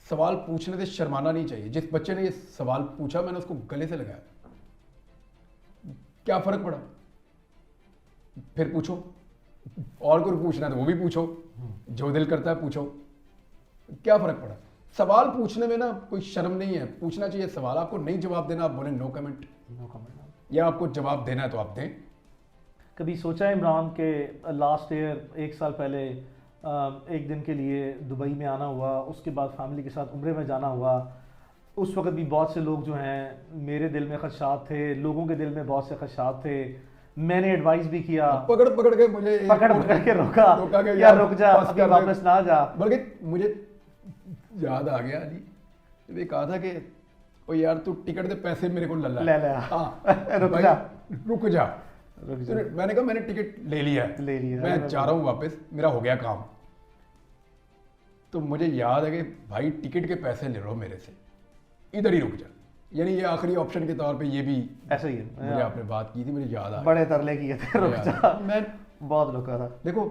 सवाल पूछने से शर्माना नहीं चाहिए। जिस बच्चे ने ये सवाल पूछा मैंने उसको गले से लगाया, क्या फर्क पड़ा, फिर पूछो, और कोई पूछना है तो वो भी पूछो, जो दिल करता है पूछो, क्या फर्क पड़ा। सवाल पूछने में ना कोई शर्म नहीं है, पूछना चाहिए सवाल। आपको नहीं जवाब देना आप बोले नो कमेंट, या आपको जवाब देना है तो आप दें।
कभी सोचा है इमरान के लास्ट ईयर 1 साल पहले एक दिन के लिए दुबई में आना हुआ, उसके बाद फैमिली के साथ उम्रे में जाना हुआ, उस वक्त भी बहुत से लोग जो हैं, मेरे दिल में खदशात थे, लोगों के दिल में बहुत से खदशात थे, मैंने एडवाइस भी किया,
पकड़ पकड़ के मुझे
पकड़ के रोका
के
या रुक जा, अभी वापस ना जा।
बल्कि मुझे याद आ गया अली, ये कहा था कि ओ यार तू टिकट दे पैसे मेरे को ले
ले
रुक जा। मैंने कहा मैंने टिकट ले लिया मैं जा रहा हूँ वापस, मेरा हो गया काम। तो मुझे याद है कि भाई टिकट के पैसे ले लो मेरे से, इधर ही रुक जा। यानी ये आखिरी ऑप्शन के तौर पे ये भी
ऐसा ही है।
मुझे आपने बात की थी, मुझे याद आ
बड़े तरले किए थे, रुक जा। मैं बहुत रुका था।
देखो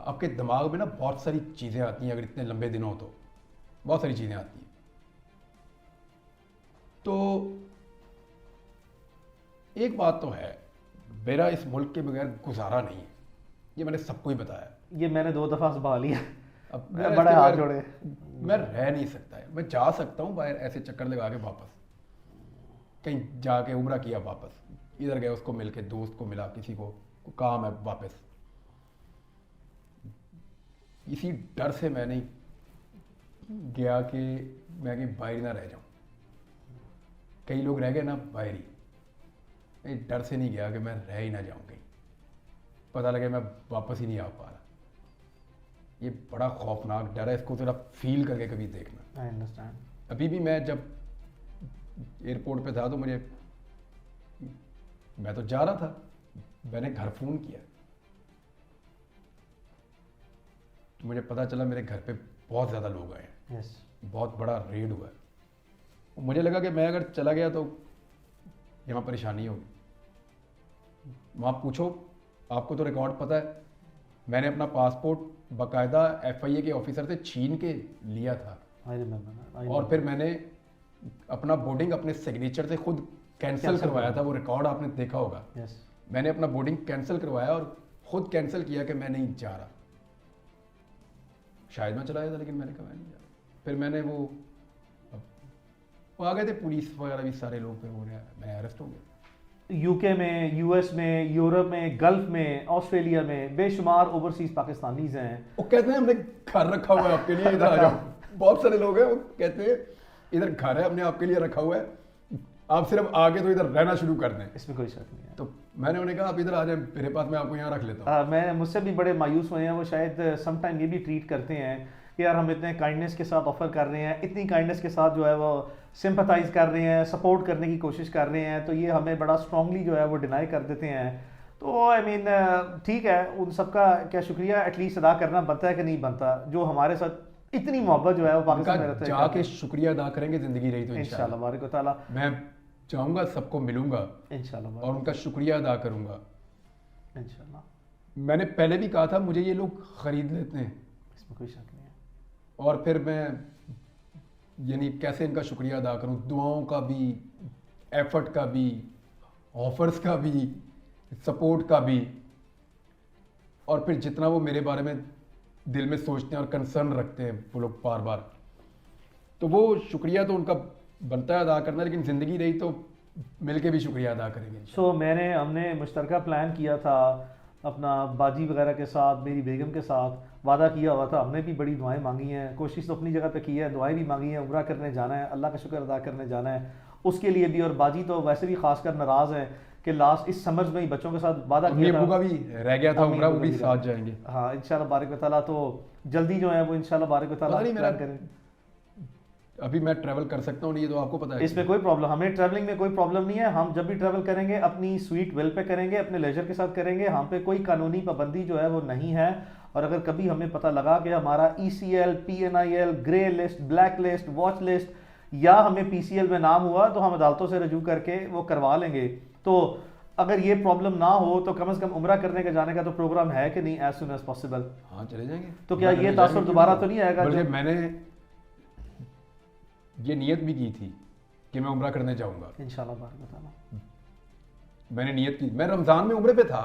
आपके दिमाग में ना बहुत सारी चीज़ें आती हैं, अगर इतने लंबे दिन हो तो बहुत सारी चीज़ें आती हैं। तो एक बात तो है, मेरा इस मुल्क के बगैर गुजारा नहीं है, ये मैंने सबको ही बताया।
ये मैंने 2 दफ़ा संभाल लिया,
अब
बड़े हाथ जोड़े।
मैं रह नहीं सकता है, मैं जा सकता हूँ बाहर ऐसे चक्कर लगा के वापस, कहीं जाके उम्रा किया वापस, इधर गए उसको मिल के, दोस्त को मिला, किसी को काम है वापस। इसी डर से मैं नहीं गया कि मैं कहीं बाहर ना रह जाऊं। कई लोग रह गए ना बाहर ही, मैं डर से नहीं गया कि मैं रह ही ना जाऊं कहीं, पता लगे मैं वापस ही नहीं आ पा रहा। ये बड़ा खौफनाक डर है, इसको थोड़ा फील करके कभी देखना।
I understand.
अभी भी मैं जब एयरपोर्ट पे था तो मैं तो जा रहा था, मैंने घर फ़ोन किया तो मुझे पता चला मेरे घर पे बहुत ज़्यादा लोग आए हैं।
यस।
बहुत बड़ा रेड हुआ है। मुझे लगा कि मैं अगर चला गया तो यहाँ परेशानी होगी। वहाँ पूछो, आपको तो रिकॉर्ड पता है, मैंने अपना पासपोर्ट बाकायदा FIA के ऑफिसर से छीन के लिया था, और फिर मैंने अपना बोर्डिंग अपने सिग्नेचर से खुद कैंसिल करवाया था। वो रिकॉर्ड आपने देखा होगा।
यस।
मैंने अपना बोर्डिंग कैंसिल करवाया और खुद कैंसिल किया कि मैं नहीं जा रहा। शायद मैं चला गया था, लेकिन मैंने कहा मैं नहीं जा रहा। फिर मैंने वो आ गए थे पुलिस वगैरह भी सारे लोग, फिर हो गया, मैं अरेस्ट हो गया।
यूके में, US में, यूरोप में, गल्फ में, ऑस्ट्रेलिया में बेशुमार ओवरसीज पाकिस्तानीज हैं।
वो कहते हैं हमने घर रखा हुआ है आपके लिए, इधर आ जाओ। बहुत सारे लोग हैं वो कहते हैं इधर घर है हमने आपके लिए रखा हुआ है, आप सिर्फ आगे तो इधर रहना शुरू कर दें।
इसमें कोई शक नहीं है।
तो मैंने उन्हें कहा आप इधर आ जाए मेरे पास, मैं आपको यहाँ रख लेता हूँ।
मैं मुझसे भी बड़े मायूस हुए हैं, वो शायद समटाइम ये भी ट्रीट करते हैं कि यार हम इतने काइंडनेस के साथ ऑफर कर रहे हैं, इतनी काइंडनेस के साथ जो है वो सिंपथाइज कर रहे हैं, सपोर्ट करने की कोशिश कर रहे हैं, तो ये हमें बड़ा स्ट्रांगली जो है वो डिनाई कर देते हैं। तो आई मीन ठीक है, उन सबका क्या शुक्रिया एटलीस्ट अदा करना बनता है कि नहीं बनता, जो हमारे साथ इतनी मोहब्बत जो है वो पाकिस्तान में रहते हैं।
जाके शुक्रिया अदा करेंगे जिंदगी रही तो
इंशाल्लाह बारिक व तआला।
मैं चाहूँगा सबको मिलूंगा
इंशाल्लाह
और उनका शुक्रिया अदा करूँगा।
इंशाल्लाह।
मैंने पहले भी कहा था मुझे ये लोग ख़रीद लेते हैं,
इसमें कोई शक नहीं है।
और फिर मैं यानी कैसे इनका शुक्रिया अदा करूँ, दुआओं का भी, एफर्ट का भी, ऑफर्स का भी, सपोर्ट का भी, और फिर जितना वो मेरे बारे में दिल में सोचते हैं और कंसर्न रखते हैं वो लोग बार बार, तो वो शुक्रिया तो उनका बनता है अदा करना, लेकिन ज़िंदगी रही तो मिलके भी शुक्रिया अदा करेंगे।
हमने मुश्तरका प्लान किया था अपना बाजी वगैरह के साथ, मेरी बेगम के साथ वादा किया हुआ था, हमने भी बड़ी दुआएं मांगी हैं, कोशिश तो अपनी जगह पे की है, दुआएं भी मांगी हैं, उम्रा करने जाना है, अल्लाह का शुक्र अदा करने जाना है, उसके लिए भी। और बाजी तो वैसे भी खासकर नाराज़ हैं कि लास्ट इस समर्स में ही बच्चों के साथ वादा किया था,
का भी रह गया था उम्रा, वो भी साथ जाएंगे।
हाँ इंशाल्लाह बारिक व तआला। तो जल्दी जो है वो इंशाल्लाह बारिक व तआला
प्लान
करेंगे।
अभी मैं ट्रैवल कर सकता हूँ, ये तो आपको पता है।
इसमें कोई प्रॉब्लम, हमें ट्रैवलिंग में कोई प्रॉब्लम नहीं है। हम जब भी ट्रैवल करेंगे अपनी स्वीट विल पे करेंगे, अपने लेजर के साथ करेंगे। हम पे कोई कानूनी पाबंदी जो है वो नहीं है। और अगर कभी हमें पता लगा कि हमारा ECL, PNIL, grey list, black list, watch list या हमें PCL में नाम हुआ तो हम अदालतों से रजू करके वो करवा लेंगे। तो अगर ये प्रॉब्लम ना हो तो कम से कम उम्रा करने का जाने का तो प्रोग्राम है कि नहीं, एज सुन एज पॉसिबल।
हाँ चले जाएंगे।
तो क्या ये तासुर दोबारा तो नहीं आएगा?
बल्कि मैंने ये नियत भी की थी कि मैं उम्रा करने जाऊंगा
इंशाल्लाह बात बताना।
मैंने नियत की, मैं रमज़ान में उम्रे पे था,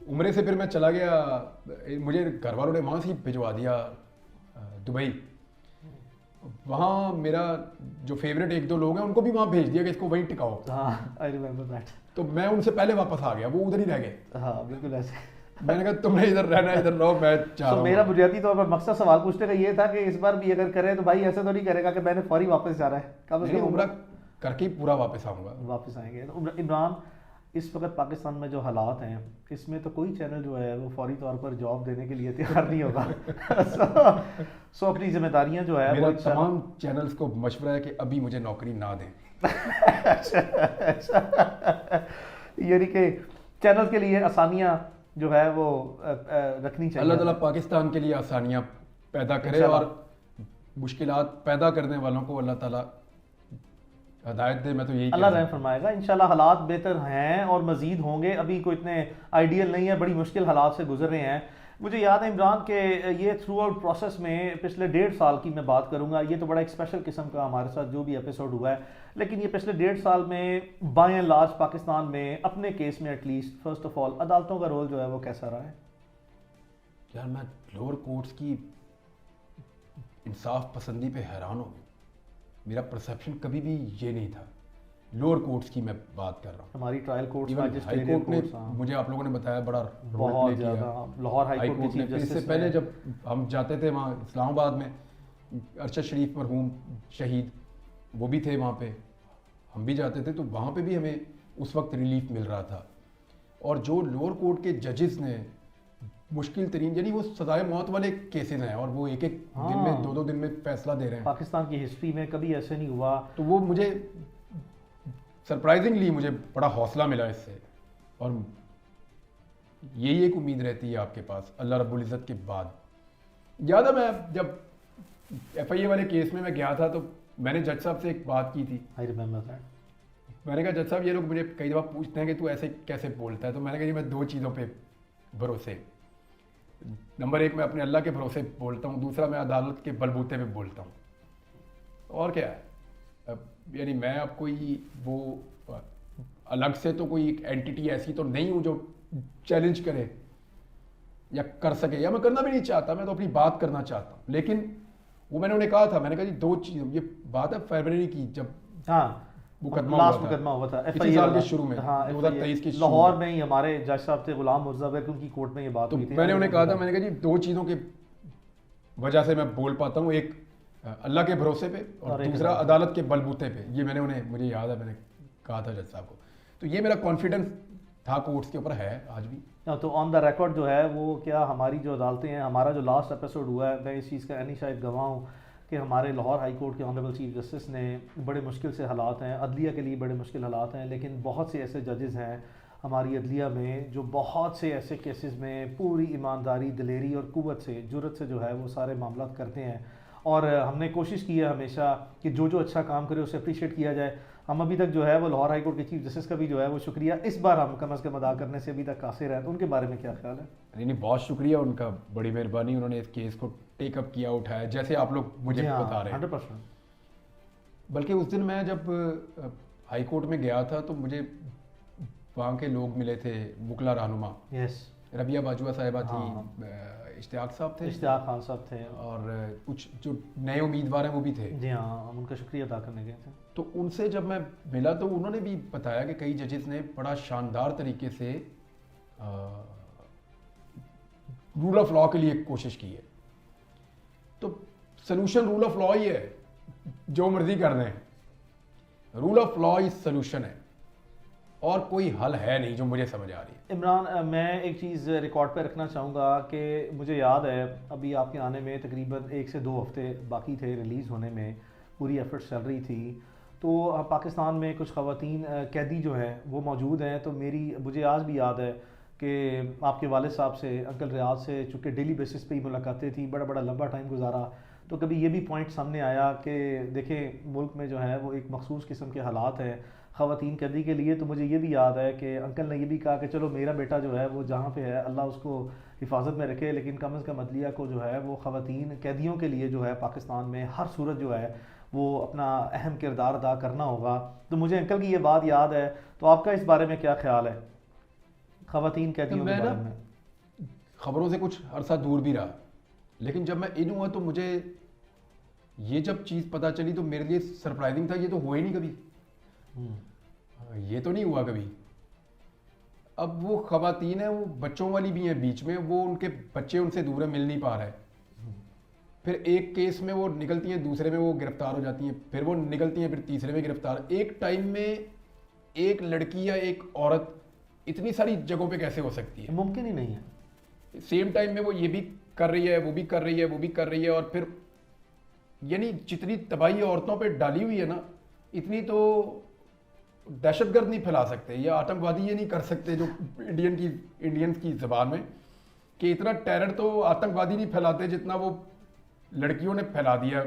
उम्रे से फिर मैं चला गया, मुझे घर वालों ने वहाँ से ही भिजवा दिया दुबई। वहाँ मेरा जो फेवरेट एक दो लोग हैं उनको भी वहाँ भेज दिया कि इसको वहीं टिकाओ।
हाँ, आई रिमेंबर दैट।
तो मैं उनसे पहले वापस आ गया, वो उधर ही रह गए।
हाँ बिल्कुल ऐसे।
मैंने कहा तुम्हें इधर रहना, इधर रहो, मैं चाह रहा हूँ।
मेरा बुनियादी तौर पर मकसद सवाल पूछने का ये था कि इस बार भी अगर करे तो भाई ऐसे तो नहीं करेगा कि मैंने फौरी वापस जाना है। कब से
उम्रा करके ही पूरा वापस आऊँगा।
वापस आएंगे। तो इमरान, इस वक्त पाकिस्तान में जो हालात हैं इसमें तो कोई चैनल जो है वो फौरी तौर पर जॉब देने के लिए तैयार नहीं होगा। सो अपनी जिम्मेदारियां जो है
मेरा तमाम चैनल्स को मशवरा है कि अभी मुझे नौकरी ना दें।
यानी कि चैनल के लिए आसानियां जो है वो रखनी चाहिए।
अल्लाह ताला पाकिस्तान के लिए आसानियां पैदा करे और मुश्किलात पैदा करने वालों को अल्लाह ताला हदायत दे। मैं तो यही
अल्लाह रहम फरमाएगा। इंशाल्लाह हालात बेहतर हैं और मजीद होंगे। अभी कोई इतने आइडियल नहीं है, बड़ी मुश्किल हालात से गुजर रहे हैं। मुझे याद है इमरान के ये थ्रू आउट प्रोसेस में पिछले 1.5 साल की मैं बात करूंगा, ये तो बड़ा एक स्पेशल किस्म का हमारे साथ जो भी एपिसोड हुआ है, लेकिन ये पिछले 1.5 साल में बाय एंड लार्ज पाकिस्तान में अपने केस में एटलीस्ट फर्स्ट ऑफ ऑल अदालतों का रोल जो है वो कैसा रहा है?
यार मैं लोअर कोर्ट्स की इंसाफ पसंदी पे हैरान हो गया। मेरा परसेप्शन कभी भी ये नहीं था। लोअर कोर्ट्स की मैं बात कर रहा हूँ।
हमारी ट्रायल कोर्ट्स,
हाई कोर्ट ने, मुझे आप लोगों ने बताया, बड़ा
बहुत ज़्यादा। लाहौर हाई कोर्ट
ने, इससे पहले जब हम जाते थे वहाँ इस्लामाबाद में, अरशद शरीफ मरहूम शहीद वो भी थे वहाँ पे, हम भी जाते थे, तो वहाँ पे भी हमें उस वक्त रिलीफ मिल रहा था। और जो लोअर कोर्ट के जजेस ने मुश्किल तरीन, यानी वो सजाए मौत वाले केसेस हैं और वो एक दिन में 2-2 दिन में फैसला दे रहे हैं।
पाकिस्तान की हिस्ट्री में कभी ऐसे नहीं हुआ।
तो वो मुझे सरप्राइजिंगली मुझे बड़ा हौसला मिला इससे। और यही एक उम्मीद रहती है आपके पास अल्लाह रब्बुल इज़्ज़त के बाद। याद है मैं जब FIA वाले केस में मैं गया था तो मैंने जज साहब से एक बात की थी।
I remember that.
मैंने कहा जज साहब ये लोग मुझे कई दफ़ा पूछते हैं कि तू ऐसे कैसे बोलता है, तो मैंने कहा जी मैं 2 चीज़ों पे भरोसे, नंबर 1 मैं अपने अल्लाह के भरोसे बोलता हूँ, दूसरा मैं अदालत के बलबूते पे बोलता हूँ। और क्या है, यानी मैं अब कोई वो अलग से तो कोई एक एंटिटी ऐसी तो नहीं हूँ जो चैलेंज करे या कर सके, या मैं करना भी नहीं चाहता, मैं तो अपनी बात करना चाहता हूँ। लेकिन वो मैंने उन्हें कहा था, मैंने कहा जी 2 चीज़, ये बात है फरवरी की जब
लास्ट मुकदमा हुआ था
इसी साल के शुरू में, 2023 की
लाहौर में ही हमारे जज साहब थे गुलाम मुर्जा बेग, उनकी कोर्ट में ये बात हुई थी।
मैंने उन्हें कहा था, मैंने कहा जी 2 चीज़ों की वजह से मैं बोल पाता हूँ, एक अल्लाह के भरोसे पे और दूसरा अदालत के बलबूते पे। ये मैंने उन्हें, मुझे याद है मैंने कहा था जज साहब को। तो ये मेरा कॉन्फिडेंस था कोर्ट्स के ऊपर, है आज भी।
तो ऑन द रिकॉर्ड जो है वो क्या हमारी जो अदालतें हैं, हमारा जो लास्ट एपिसोड हुआ है, मैं इस चीज़ का शायद गवाह हूँ कि हमारे लाहौर हाई कोर्ट के ऑनरेबल चीफ जस्टिस ने, बड़े मुश्किल से हालात हैं, अदलिया के लिए बड़े मुश्किल हालात हैं, लेकिन बहुत से ऐसे जजेस हैं हमारी अदलिया में जो बहुत से ऐसे केसेस में पूरी ईमानदारी, दिलेरी और कुव्वत से, जुर्रत से जो है वो सारे मामला करते हैं। और हमने कोशिश की है हमेशा कि जो जो अच्छा काम करे उसे अप्रिशिएट किया जाए। हम अभी तक जो है वो लाहौर हाई कोर्ट के चीफ जस्टिस का भी जो है वो शुक्रिया इस बार हम कम अज़ कम अदा करने से अभी तक कासिर हैं। तो उनके बारे में क्या ख्याल है?
नहीं, बहुत शुक्रिया उनका, बड़ी मेहरबानी, उन्होंने इस केस को टेकअप किया, उठाया, जैसे आप लोग मुझे बता रहे हैं।
100%।
बल्कि उस दिन मैं जब हाई कोर्ट में गया था तो मुझे वहाँ के लोग मिले थे, मुकला रहनुमा, रबिया बाजुआ साहिबा थी, इश्तियाक साहब थे,
इश्तियाक खान साहब थे,
और कुछ जो नए उम्मीदवार हैं वो भी थे।
जी हाँ, हम उनका शुक्रिया अदा करने गए थे।
तो उनसे जब मैं मिला तो उन्होंने भी बताया कि कई जजेस ने बड़ा शानदार तरीके से रूल ऑफ लॉ के लिए कोशिश की है। तो सलूशन रूल ऑफ लॉ ही है, जो मर्जी कर दें, rule of law he solution है और कोई हल है नहीं जो मुझे समझ आ रही है।
इमरान, मैं एक चीज़ रिकॉर्ड पे रखना चाहूँगा कि मुझे याद है अभी आपके आने में तकरीबन 1 से 2 हफ्ते बाकी थे रिलीज़ होने में। पूरी एफर्ट्स चल रही थी, तो पाकिस्तान में कुछ ख़वातीन कैदी जो हैं वो मौजूद हैं। तो मुझे आज भी याद है कि आपके वालिद साहब से, अंकल रियाज से, चूँकि डेली बेसिस पे ही मुलाकातें थी, बड़ा बड़ा लंबा टाइम गुजारा, तो कभी ये भी पॉइंट सामने आया कि देखें मुल्क में जो है वो एक मखसूस किस्म के हालात हैं ख़वातीन कैदी के लिए। तो मुझे ये भी याद है कि अंकल ने ये भी कहा कि चलो मेरा बेटा जो है वो जहाँ पे है अल्लाह उसको हिफाजत में रखे, लेकिन कम अज़ कम अदलिया को जो है वो ख़वातीन कैदियों के लिए जो है पाकिस्तान में हर सूरत जो है वो अपना अहम किरदार अदा करना होगा। तो मुझे अंकल की ये बात याद है, तो आपका इस बारे में क्या ख्याल है ख़वातीन कैदियों के
मैं
बारे
ना
में?
खबरों से कुछ अरसा दूर भी रहा, लेकिन जब मैं इन हुआ तो मुझे ये जब चीज़ पता चली तो मेरे लिए सरप्राइजिंग था। ये तो हुआ ही नहीं कभी, ये तो नहीं हुआ कभी। अब वो खवातीन है, वो बच्चों वाली भी हैं बीच में, वो उनके बच्चे उनसे दूर है, मिल नहीं पा रहे। फिर एक केस में वो निकलती हैं, दूसरे में वो गिरफ्तार हो जाती हैं, फिर वो निकलती हैं, फिर तीसरे में गिरफ्तार। एक टाइम में एक लड़की या एक औरत इतनी सारी जगहों पे कैसे हो सकती है?
मुमकिन ही नहीं है।
सेम टाइम में वो ये भी कर रही है, वो भी कर रही है, वो भी कर रही है, और फिर यानी जितनी तबाही औरतों पे डाली हुई है ना, इतनी तो दहशतगर्द नहीं फैला सकते या आतंकवादी ये नहीं कर सकते जो इंडियंस की ज़बान में, कि इतना टेरर तो आतंकवादी नहीं फैलाते जितना वो लड़कियों ने फैला दिया।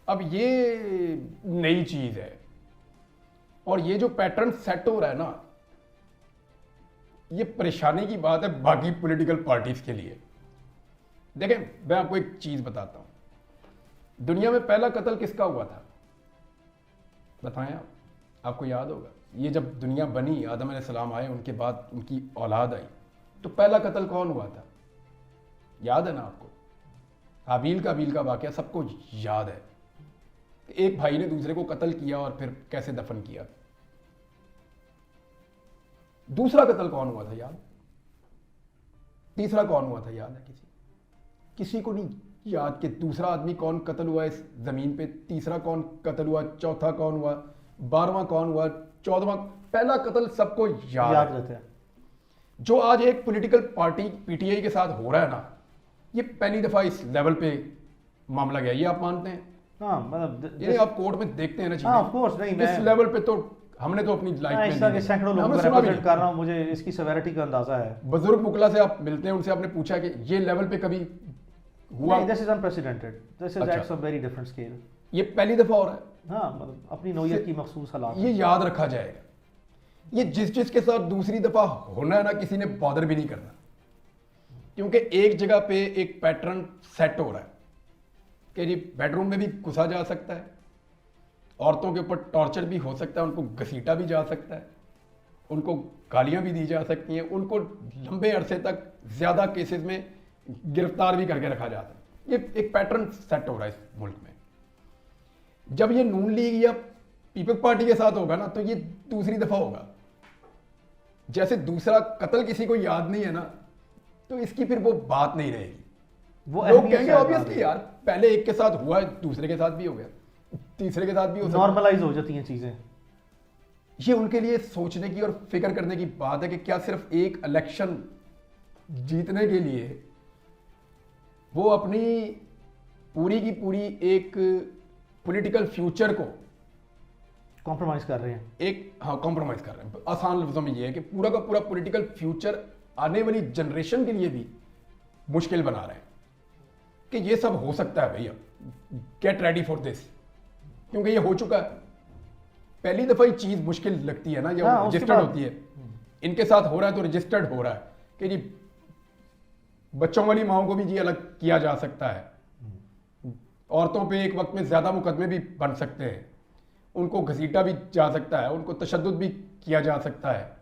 अब ये नई चीज़ है, और ये जो पैटर्न सेट हो रहा है ना, ये परेशानी की बात है बाकी पॉलिटिकल पार्टीज के लिए। देखें, मैं आपको एक चीज़ बताता हूँ, दुनिया में पहला कत्ल किसका हुआ था बताएं आप? आपको याद होगा, ये जब दुनिया बनी, आदम अलैहिस्सलाम आए, उनके बाद उनकी औलाद आई, तो पहला कत्ल कौन हुआ था? याद है ना आपको? हाबील काबील का वाकया सबको याद है। एक भाई ने दूसरे को कत्ल किया और फिर कैसे दफन किया। दूसरा कत्ल कौन हुआ था याद? तीसरा कौन हुआ था याद है? किसी को नहीं याद कि दूसरा आदमी कौन कत्ल हुआ इस जमीन पे, तीसरा कौन कत्ल हुआ, चौथा कौन हुआ, 12वां कौन हुआ, 14वां। पहला कत्ल सबको याद
रहता है।
जो आज एक पॉलिटिकल पार्टी पीटीआई के साथ हो रहा है ना, ये पहली दफा इस लेवल पे मामला गया, ये आप मानते हैं?
हाँ, मतलब
ये आप कोर्ट में देखते हैं ना चीजें।
हाँ, ऑफ कोर्स नहीं,
इस लेवल पे तो हमने तो अपनी लाइफ में
नहीं, सैकड़ों लोगों को रिप्रेजेंट कर रहा हूं, मुझे इसकी सेवेरिटी का अंदाजा है।
बुजुर्ग मुकला से आप मिलते हैं, उनसे आपने पूछा कि ये लेवल पे कभी हुआ?
This is unprecedented, this is at some very different scale.
ये पहली दफा हो रहा है।
हाँ, मतलब अपनी नौयत की मखसूस हालात।
ये याद रखा जाएगा। ये जिस के साथ दूसरी दफा होना है ना, किसी ने बॉदर भी नहीं करना, क्योंकि एक जगह पे एक पैटर्न सेट हो रहा है कि जी बेडरूम में भी घुसा जा सकता है, औरतों के ऊपर टॉर्चर भी हो सकता है, उनको घसीटा भी जा सकता है, उनको गालियां भी दी जा सकती हैं, उनको लंबे अरसे तक ज्यादा केसेस में गिरफ्तार भी करके रखा जाता है। ये एक पैटर्न सेट हो रहा है इस मुल्क में। जब ये नून लीग या पीपल्स पार्टी के साथ होगा ना, तो ये दूसरी दफा होगा। जैसे दूसरा कत्ल किसी को याद नहीं है ना, तो इसकी फिर वो बात नहीं रहेगी।
वो
लोग कहेंगे ऑब्वियसली यार पहले एक के साथ हुआ है, दूसरे के साथ भी हो गया, तीसरे के साथ भी हो सकता है,
नॉर्मलाइज हो जाती हैं चीजें।
ये उनके लिए सोचने की और फिक्र करने की बात है कि क्या सिर्फ एक इलेक्शन जीतने के लिए वो अपनी पूरी की पूरी एक पॉलिटिकल फ्यूचर को
कॉम्प्रोमाइज कर रहे हैं।
हाँ, कॉम्प्रोमाइज कर रहे हैं। आसान लफ्जों में ये है कि पूरा का पूरा पॉलिटिकल फ्यूचर आने वाली जनरेशन के लिए भी मुश्किल बना रहे हैं कि ये सब हो सकता है भैया, गेट रेडी फॉर दिस, क्योंकि ये हो चुका है। पहली दफा ही चीज मुश्किल लगती है ना, या रजिस्टर्ड होती है। इनके साथ हो रहा है तो रजिस्टर्ड हो रहा है कि जी बच्चों वाली माओं को भी जी अलग किया जा सकता है, औरतों पे एक वक्त में ज्यादा मुकदमे भी बन सकते हैं, उनको घसीटा भी जा सकता है, उनको तशद्दुद भी किया जा सकता है,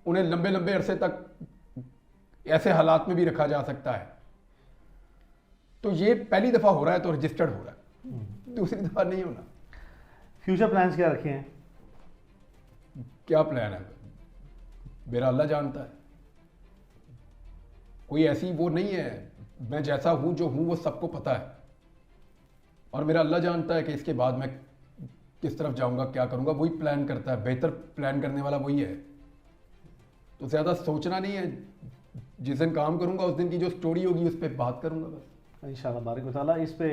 उन्हें लंबे लंबे अरसे तक ऐसे हालात में भी रखा जा सकता है। तो ये पहली दफा हो रहा है तो रजिस्टर्ड हो रहा है, दूसरी दफा नहीं होना।
फ्यूचर प्लान्स क्या रखे हैं?
क्या प्लान है मेरा अल्लाह जानता है। कोई ऐसी वो नहीं है, मैं जैसा हूं जो हूं वो सबको पता है, और मेरा अल्लाह जानता है कि इसके बाद मैं किस तरफ जाऊंगा, क्या करूंगा, वही प्लान करता है। बेहतर प्लान करने वाला वही है। तो ज्यादा सोचना नहीं है, जिस दिन काम करूंगा उस दिन की जो स्टोरी होगी उस पर बात करूंगा बस।
इंशाल्लाह बारिक व तआला। इस पे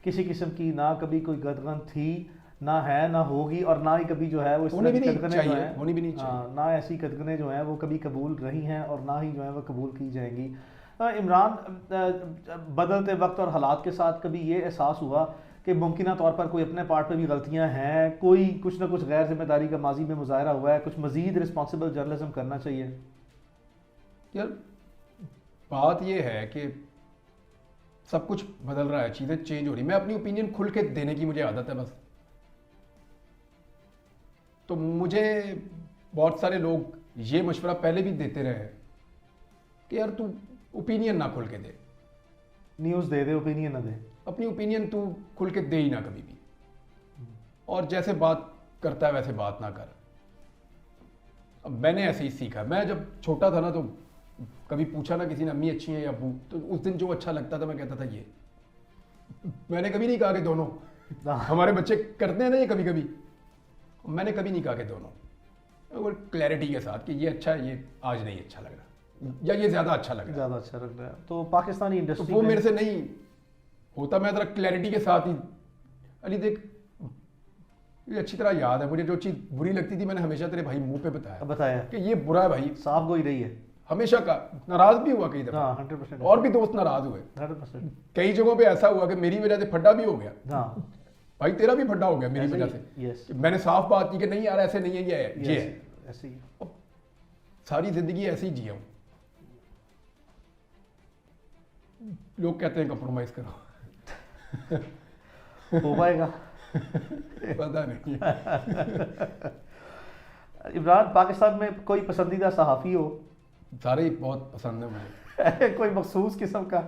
किसी किस्म की ना कभी कोई गदगन थी, ना है, ना होगी, और ना ही कभी जो है वो इस
होनी
तरह
भी
की
नहीं
कदगनें जो
चाहिए,
हैं,
होनी भी नहीं चाहिए।
हाँ, ना ऐसी कदगनें जो हैं वो कभी कबूल रही हैं और ना ही जो है वो कबूल की जाएंगी। इमरान, बदलते वक्त और हालात के साथ कभी ये एहसास हुआ कि मुमकिन तौर पर कोई अपने पार्ट पे भी गलतियां हैं, कोई कुछ ना कुछ गैर जिम्मेदारी का माजी में मुजाहरा हुआ है, कुछ मजीद रिस्पॉन्सिबल जर्नलिज्म करना चाहिए?
यार बात ये है कि सब कुछ बदल रहा है, चीज़ें चेंज हो रही, मैं अपनी ओपिनियन खुल के देने की मुझे आदत है बस। तो मुझे बहुत सारे लोग ये मशवरा पहले भी देते रहे हैं कि यार तू ओपिनियन ना खुल के दे,
न्यूज़ दे दे, ओपिनियन ना दे।
अपनी ओपिनियन तू खुल के दे ही ना कभी भी, और जैसे बात करता है वैसे बात ना कर। अब मैंने ऐसे ही सीखा, मैं जब छोटा था ना तो कभी पूछा ना किसी ने अम्मी अच्छी है या अब्बू, तो उस दिन जो अच्छा लगता था मैं कहता था ये। मैंने कभी नहीं कहा कि दोनों, हमारे बच्चे करते हैं ना ये कभी कभी, मैंने कभी नहीं कहा कि दोनों, और क्लैरिटी के साथ कि ये अच्छा है, ये आज नहीं अच्छा लग रहा, या ये ज़्यादा अच्छा लग रहा है,
ज़्यादा अच्छा लग रहा है। तो पाकिस्तानी
तो
इंडस्ट्री
वो मेरे से नहीं होता। मैं ज़रा क्लैरिटी के साथ ही, अली देख ये अच्छी तरह याद है मुझे, जो चीज़ बुरी लगती थी मैंने हमेशा तेरे भाई मुंह पे बताया कि ये बुरा है भाई,
साफ गोई रही है।
हमेशा का। नाराज भी हुआ कई दफा,
हाँ, 100%।
और भी दोस्त नाराज हुए
100%।
कई जगहों पे, ऐसा हुआ कि मेरी वजह से फड्डा भी हो गया।
हाँ,
भाई तेरा भी फड्डा हो गया मेरी
ऐसे
वजह
ही,
से,
यस,
कि मैंने साफ बात की कि नहीं यार ऐसे नहीं है, ये है, ये है।
ऐसे ही।
अब सारी जिंदगी ऐसे ही जिया हूं। लोग कहते हैं कंप्रोमाइज करो,
हो पाएगा?
पता नहीं।
इमरान, पाकिस्तान में कोई पसंदीदा सहाफ़ी हो?
सारे ही बहुत पसंद है मुझे।
कोई मखसूस किस्म का?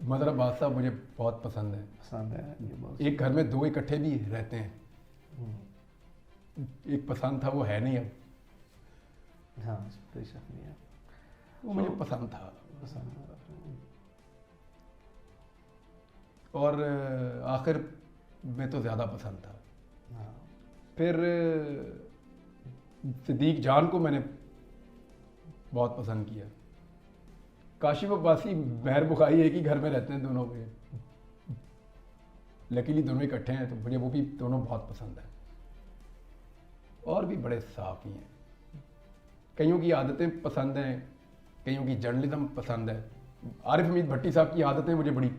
मदर अब्बास साहब मुझे बहुत पसंद है।
पसंद है ये बहुत।
एक घर में दो इकट्ठे भी रहते हैं, एक पसंद था वो है नहीं अब,
हाँ, कोई शक नहीं है,
वो मुझे पसंद था।
पसंद है।
और आखिर में तो ज़्यादा पसंद था।
हाँ,
फिर सिद्दीक जान को मैंने बहुत पसंद किया। काशिफ अब्बासी, महर बुखारी एक ही घर में रहते हैं दोनों में, लकीली दोनों इकट्ठे हैं, तो मुझे वो भी दोनों बहुत पसंद है। और भी बड़े साफ़ी हैं, कईयों की आदतें पसंद हैं, कईयों की जर्नलिज्म पसंद है। आरिफ हमीद भट्टी साहब की आदतें मुझे बड़ी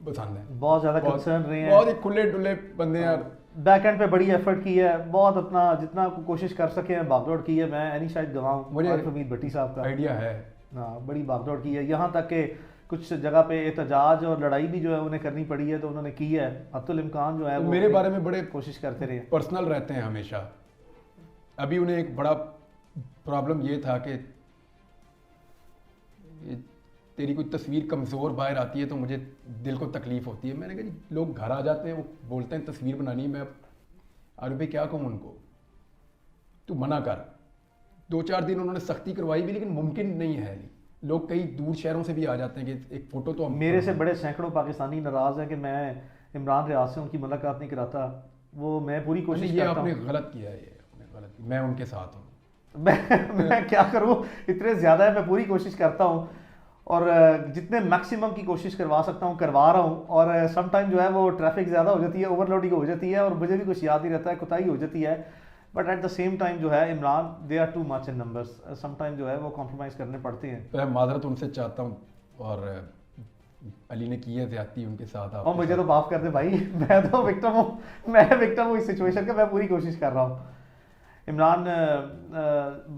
पसंद है,
बहुत ज़्यादा कंसर्न रहे हैं,
बहुत ही खुले डुले बंदे हैं यार।
बैक एंड पे बड़ी एफर्ट की है, बहुत अपना जितना कोशिश कर सके हैं भागदौड़ की है। मैं एनी शायद गवाऊँ,
मुझे
आरिफ हमीद भट्टी साहब का
आइडिया है।
हाँ, बड़ी भागदौड़ की है, यहाँ तक कि कुछ जगह पे एहतजाज और लड़ाई भी जो है उन्हें करनी पड़ी है, तो उन्होंने की है। अब्दुल इम्कान जो है वो
मेरे बारे में बड़े
कोशिश करते रहे।
पर्सनल रहते हैं हमेशा। अभी उन्हें एक बड़ा प्रॉब्लम ये था कि तेरी कोई तस्वीर कमज़ोर बाहर आती है तो मुझे दिल को तकलीफ़ होती है। मैंने कहा जी लोग घर आ जाते हैं, वो बोलते हैं तस्वीर बनानी है, मैं अरे भाई क्या कहूँ उनको, तू मना कर। 2-4 दिन उन्होंने सख्ती करवाई भी, लेकिन मुमकिन नहीं है। लोग कई दूर शहरों से भी आ जाते हैं कि एक फ़ोटो तो हम,
मेरे से बड़े सैकड़ों पाकिस्तानी नाराज़ हैं कि मैं इमरान रियाज से उनकी मुलाकात नहीं कराता। वो मैं पूरी कोशिश
ये
करता
आपने
हूँ।
गलत किया है, ये आपने गलत किया। मैं उनके साथ हूँ।
मैं क्या करूँ, इतने ज़्यादा है, मैं पूरी कोशिश करता हूँ और जितने मैक्सिमम की कोशिश करवा सकता हूँ करवा रहा हूँ। और सम टाइम जो है वो ट्रैफिक ज़्यादा हो जाती है, ओवरलोडिंग हो जाती है, और मुझे भी कुछ याद नहीं रहता है, कोताही हो जाती है। But at the same time जो है Imran, they are too much in numbers, some time जो है वो कॉम्प्रोमाइज़ करने पड़ते हैं।
मैं माजरत उनसे चाहता हूँ, और अली ने की है ज़्यादती उनके साथ।
और मुझे तो माफ़ कर दे भाई, मैं तो विक्टिम हूँ, मैं विक्टिम हूँ इस सिचुएशन का, मैं पूरी कोशिश कर रहा हूँ। इमरान,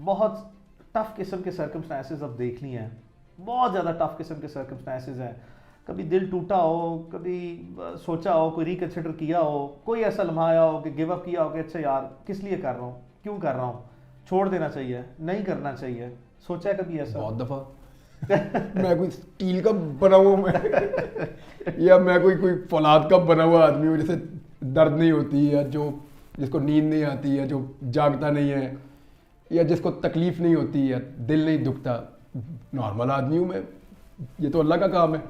बहुत टफ किस्म के सर्कमस्टांसेस अब देख ली हैं, बहुत ज़्यादा टफ किस्म के सर्कमस्टांसेस हैं। कभी दिल टूटा हो, कभी सोचा हो, कोई रिकन्सिडर किया हो, कोई ऐसा लम्हा आया हो कि गिव अप किया हो कि अच्छा यार किस लिए कर रहा हूँ, क्यों कर रहा हूँ, छोड़ देना चाहिए, नहीं करना चाहिए, सोचा है कभी ऐसा?
बहुत दफ़ा। मैं कोई स्टील का बना हुआ मैं या मैं कोई फौलाद का बना हुआ आदमी हूँ जिसे दर्द नहीं होती, या जो जिसको नींद नहीं आती, या जो जागता नहीं है, या जिसको तकलीफ़ नहीं होती, या दिल नहीं दुखता। नॉर्मल आदमी हूँ मैं, ये तो अल्लाह का काम है।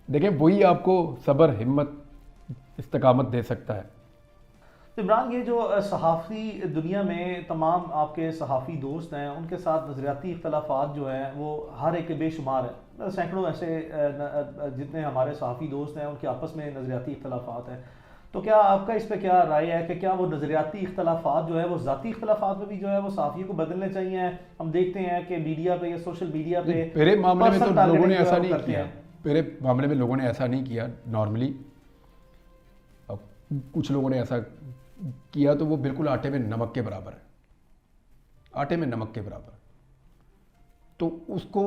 देखें वही आपको सब्र, हिम्मत, इस्तिकामत दे सकता है।
तो इमरान, ये जो सहाफ़ी दुनिया में तमाम आपके सहाफ़ी दोस्त हैं, उनके साथ नज़रियाती इख्तलाफात जो हैं वो हर एक के बेशुमार हैं। सैकड़ों ऐसे जितने हमारे सहाफ़ी दोस्त हैं उनके आपस में नज़रियाती इख्तलाफात हैं। तो क्या आपका इस पे क्या राय है कि क्या वो नज़रियाती इख्तलाफात जो है वो ज़ाती इख्तलाफात में भी जो है वो सहाफ़ी को बदलने चाहिए? हम देखते हैं कि मीडिया पे या सोशल मीडिया पे
मेरे मामले में तो
पर्सनल
लोगों ने
टारगेटिंग जो
ऐसा
है वो
नहीं
करते
किया।
हैं।
मेरे मामले में लोगों ने ऐसा नहीं किया नॉर्मली। अब कुछ लोगों ने ऐसा किया तो वो बिल्कुल आटे में नमक के बराबर है, आटे में नमक के बराबर। तो उसको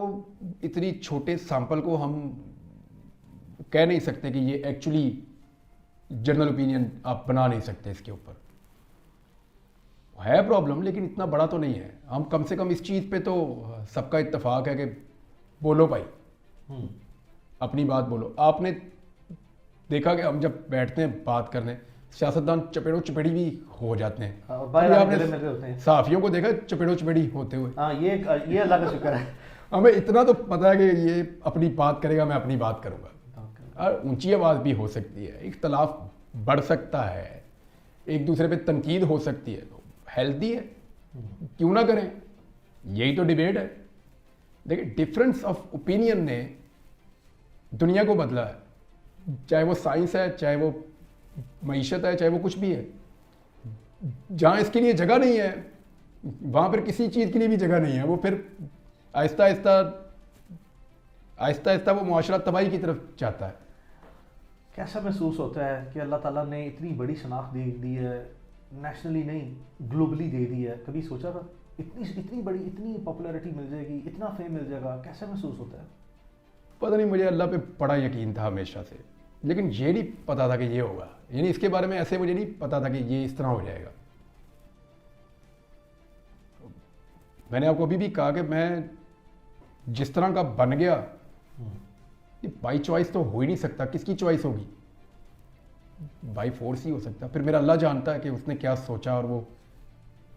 इतनी छोटे सैंपल को हम कह नहीं सकते कि ये एक्चुअली जनरल ओपिनियन आप बना नहीं सकते। इसके ऊपर है प्रॉब्लम, लेकिन इतना बड़ा तो नहीं है। हम कम से कम इस चीज़ पे तो सबका इत्तेफाक है कि बोलो भाई, अपनी बात बोलो। आपने देखा कि हम जब बैठते हैं बात करने, सियासतदान चपेड़ो चपेड़ी भी हो जाते हैं।
और बाहर
कभी
आके गले मिलते होते
आपने
हैं।
सहाफियों को देखा चपेड़ो चपेड़ी होते हुए?
हाँ, ये अल्लाह का शुक्र है।
हमें इतना तो पता है कि ये अपनी बात करेगा, मैं अपनी बात करूंगा। और ऊंची आवाज़ भी हो सकती है, इख्तलाफ बढ़ सकता है, एक दूसरे पे तनकीद हो सकती है, तो हेल्दी है, क्यों ना करें। यही तो डिबेट है। देखिए, डिफरेंस ऑफ ओपिनियन ने दुनिया को बदला है, चाहे वो साइंस है, चाहे वो मईशत है, चाहे वो कुछ भी है। जहाँ इसके लिए जगह नहीं है वहाँ पर किसी चीज़ के लिए भी जगह नहीं है। वो फिर आहिस्ता आहिस्ता वो मुआशरा तबाही की तरफ जाता है।
कैसा महसूस होता है कि अल्लाह ताला ने इतनी बड़ी शनाख्त दी है, नेशनली नहीं ग्लोबली दे दी है? कभी सोचा था इतनी बड़ी, इतनी पॉपुलैरिटी मिल जाएगी, इतना फेम मिल जाएगा? कैसा महसूस होता है?
पता नहीं, मुझे अल्लाह पे बड़ा यकीन था हमेशा से, लेकिन ये नहीं पता था कि ये होगा। यानी इसके बारे में ऐसे मुझे नहीं पता था कि ये इस तरह हो जाएगा। मैंने आपको अभी भी कहा कि मैं जिस तरह का बन गया, ये बाई चॉइस तो हो ही नहीं सकता। किसकी चॉइस होगी? बाई फोर्स ही हो सकता। फिर मेरा अल्लाह जानता है कि उसने क्या सोचा और वो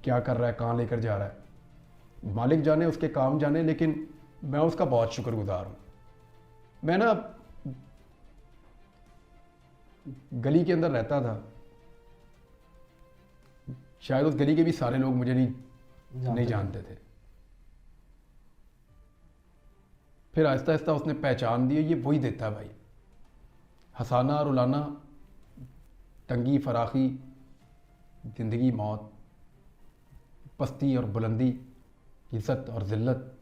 क्या कर रहा है, कहाँ लेकर जा रहा है। मालिक जाने, उसके काम जाने, लेकिन मैं उसका बहुत शुक्रगुजार हूँ। मैं ना गली के अंदर रहता था, शायद उस गली के भी सारे लोग मुझे नहीं जानते थे। फिर आहिस्ता आहिस्ता उसने पहचान दी। ये वही देता है भाई, हंसाना रुलाना, तंगी फराखी, ज़िंदगी मौत, पस्ती और बुलंदी, इज़्ज़त और ज़िल्लत,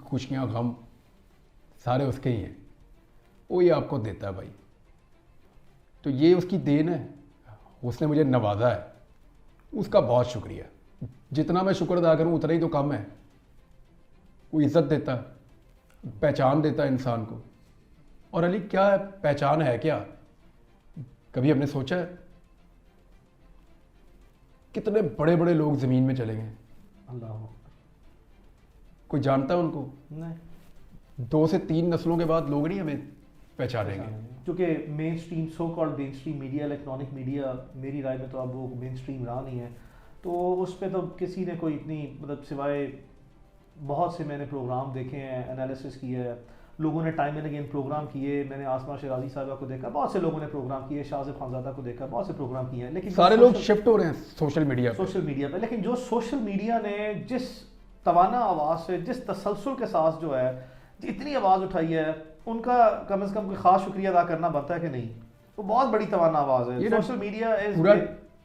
खुशियाँ गम, सारे उसके ही हैं। वो ये आपको देता है भाई। तो ये उसकी देन है, उसने मुझे नवाजा है, उसका बहुत शुक्रिया। जितना मैं शुक्र अदा करूँ उतना ही तो कम है। वो इज़्ज़त देता है, पहचान देता है इंसान को। और अली, क्या है पहचान? है क्या? कभी हमने सोचा है? कितने बड़े बड़े लोग ज़मीन में चले गए,
अल्लाह,
कोई जानता है उनको?
नहीं।
2 से 3 नस्लों के बाद लोग नहीं हमें पहचानेंगे।
क्योंकि main stream, so called main stream media, electronic media, मेरी राय में तो अब वो मेन स्ट्रीम रहा नहीं है। तो उस पर तो किसी ने कोई इतनी, मतलब सिवाय बहुत से मैंने प्रोग्राम देखे हैं, एनालिसिस किया है, लोगों ने टाइम एंड अगेन प्रोग्राम किए। मैंने आसमा शिराजी साहबा को देखा, बहुत से लोगों ने प्रोग्राम किए, शाहज़ेब खानज़ादा को देखा, बहुत से प्रोग्राम किए हैं। लेकिन
सारे लोग शिफ्ट हो रहे हैं सोशल मीडिया
पे। लेकिन जो सोशल मीडिया ने जिस तवाना आवाज़ से, जिस तसलसल के साथ जो है इतनी आवाज़ उठाई है, उनका कम से कम कोई ख़ास शुक्रिया अदा करना बनता है कि नहीं? वो बहुत बड़ी तवाना आवाज़ है। सोशल मीडिया
पूरा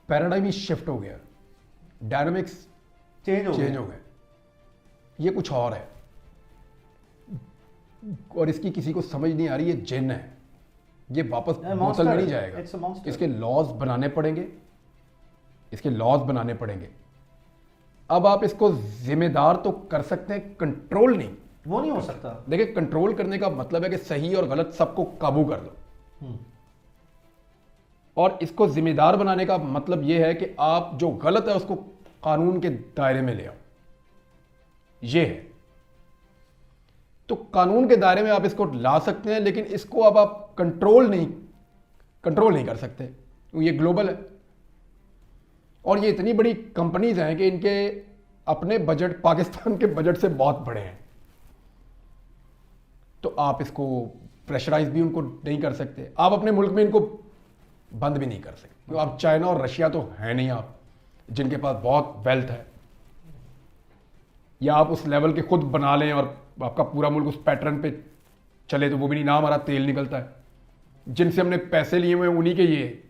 पैराडाइम ही शिफ्ट हो गया, डायनामिक्स
चेंज हो
गए। ये कुछ और है, और इसकी किसी को समझ नहीं आ रही। ये जिन है, ये वापस बोतल में नहीं जाएगा। इसके लॉज बनाने पड़ेंगे, इसके लॉज बनाने पड़ेंगे। अब आप इसको जिम्मेदार तो कर सकते हैं, कंट्रोल नहीं।
वो नहीं हो सकता।
देखिए, कंट्रोल करने का मतलब है कि सही और गलत सबको काबू कर लो, और इसको जिम्मेदार बनाने का मतलब यह है कि आप जो गलत है उसको कानून के दायरे में ले आओ। ये है, तो कानून के दायरे में आप इसको ला सकते हैं, लेकिन इसको अब आप कंट्रोल नहीं कर सकते। ये ग्लोबल है, और ये इतनी बड़ी कंपनीज हैं कि इनके अपने बजट पाकिस्तान के बजट से बहुत बड़े हैं। तो आप इसको प्रेशराइज भी उनको नहीं कर सकते। आप अपने मुल्क में इनको बंद भी नहीं कर सकते, क्योंकि आप चाइना और रशिया तो है नहीं आप जिनके पास बहुत वेल्थ है, या आप उस लेवल के खुद बना लें और आपका पूरा मुल्क उस पैटर्न पे चले तो वो भी नहीं ना, हमारा तेल निकलता है। जिनसे हमने पैसे लिए हुए हैं उन्हीं के ये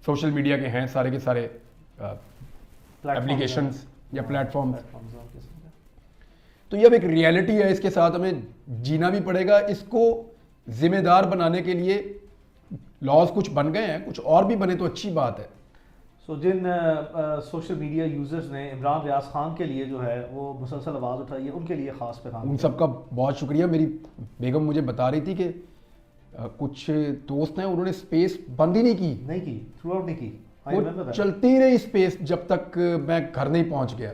सोशल मीडिया के हैं सारे के सारे एप्लीकेशंस या प्लेटफॉर्म्स। तो ये अब एक रियलिटी है, इसके साथ हमें जीना भी पड़ेगा। इसको जिम्मेदार बनाने के लिए लॉज कुछ बन गए हैं, कुछ और भी बने तो अच्छी बात है।
सो जिन सोशल मीडिया यूजर्स ने इमरान रियाज खान के लिए जो है वो मुसलसल आवाज़ उठाई है, उनके लिए ख़ास पैगाम।
उन सबका बहुत शुक्रिया। मेरी बेगम मुझे बता रही थी कि कुछ दोस्त हैं उन्होंने स्पेस बंद ही नहीं की,
थ्रू आउट नहीं की,
वो चलती रही स्पेस जब तक मैं घर नहीं पहुंच गया।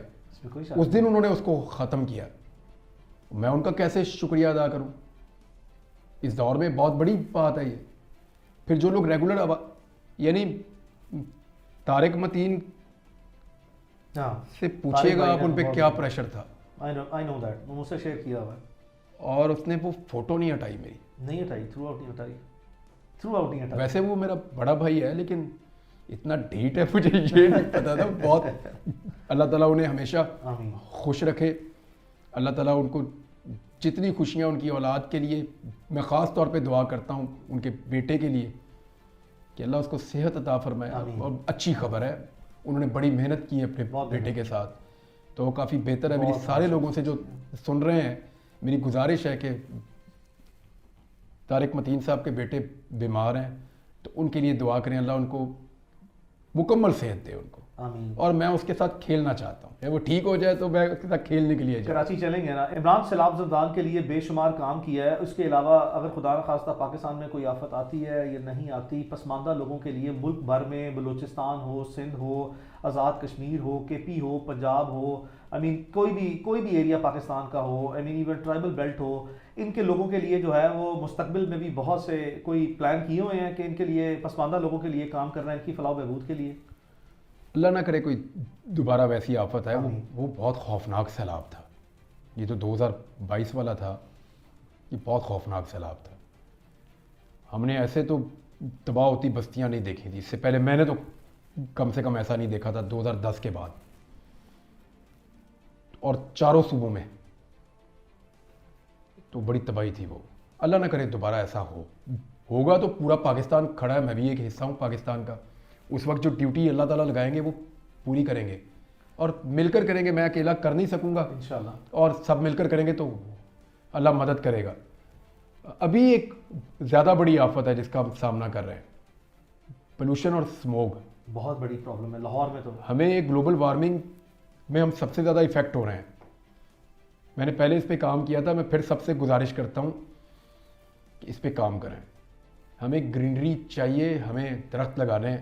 उस दिन उन्होंने उसको ख़त्म किया। मैं उनका कैसे शुक्रिया अदा करूं? इस दौर में बहुत बड़ी बात है ये। फिर जो लोग रेगुलर यानी तारिक मतीन से पूछिएगा आप उन पे क्या प्रेशर था।
आई नो दैट, मुझसे शेयर किया हुआ है।
और उसने वो फोटो नहीं हटाई मेरी,
नहीं हटाई, थ्रू आउट नहीं हटाई।
वैसे वो मेरा बड़ा भाई है लेकिन इतना ढीठ है मुझे ये नहीं पता था। बहुत अल्लाह ताला उन्हें हमेशा खुश रखे। अल्लाह ताला उनको जितनी खुशियाँ उनकी औलाद के लिए, मैं ख़ास तौर पे दुआ करता हूँ उनके बेटे के लिए कि अल्लाह उसको सेहत अता फरमाए। और अच्छी खबर है, उन्होंने बड़ी मेहनत की है अपने बेटे के साथ, तो वो काफ़ी बेहतर है। मेरी सारे लोगों से जो सुन रहे हैं, मेरी गुजारिश है कि तारिक मतीन साहब के बेटे बीमार हैं तो उनके लिए दुआ करें, अल्लाह उनको मुकम्मल सेहत दे उनको।
आमीन।
और मैं उसके साथ खेलना चाहता हूँ, वो ठीक हो जाए तो मैं उसके साथ खेलने के लिए
कराची चलेंगे ना। इमरान सैलाब ज़रदान के लिए बेशुमार काम किया है। उसके अलावा अगर खुदा न खास्ता पाकिस्तान में कोई आफत आती है या नहीं आती, पसमानदा लोगों के लिए मुल्क भर में, बलूचिस्तान हो, सिंध हो, आज़ाद कश्मीर हो, KP हो, पंजाब हो, कोई भी एरिया पाकिस्तान का हो, इवन ट्राइबल बेल्ट हो, इनके लोगों के लिए जो है वो मुस्तकबिल में भी बहुत से कोई प्लान किए हुए हैं कि इनके लिए, पसमानदा लोगों के लिए काम कर रहे हैं, इनकी फलाह बहबूद के लिए।
अल्लाह ना करे कोई दोबारा वैसी आफत है। वो बहुत खौफनाक सैलाब था। ये तो 2022 वाला था, ये बहुत खौफनाक सैलाब था। हमने ऐसे तो तबाह होती बस्तियां नहीं देखी थी इससे पहले। मैंने तो कम से कम ऐसा नहीं देखा था 2010 के बाद, और चारों सूबों में तो बड़ी तबाही थी वो। अल्लाह ना करे दोबारा ऐसा होगा तो पूरा पाकिस्तान खड़ा है, मैं भी एक हिस्सा हूँ पाकिस्तान का। उस वक्त जो ड्यूटी अल्लाह ताला लगाएंगे वो पूरी करेंगे और मिलकर करेंगे। मैं अकेला कर नहीं सकूंगा
इंशाल्लाह,
और सब मिलकर करेंगे तो अल्लाह मदद करेगा। अभी एक ज़्यादा बड़ी आफत है जिसका हम सामना कर रहे हैं, पोल्यूशन और स्मोग।
बहुत बड़ी प्रॉब्लम है लाहौर में। तो हमें
ग्लोबल वार्मिंग में हम सबसे ज़्यादा इफ़ेक्ट हो रहे हैं। मैंने पहले इस पर काम किया था, मैं फिर सबसे गुजारिश करता हूँ कि इस पर काम करें। हमें ग्रीनरी चाहिए, हमें दरख्त लगाने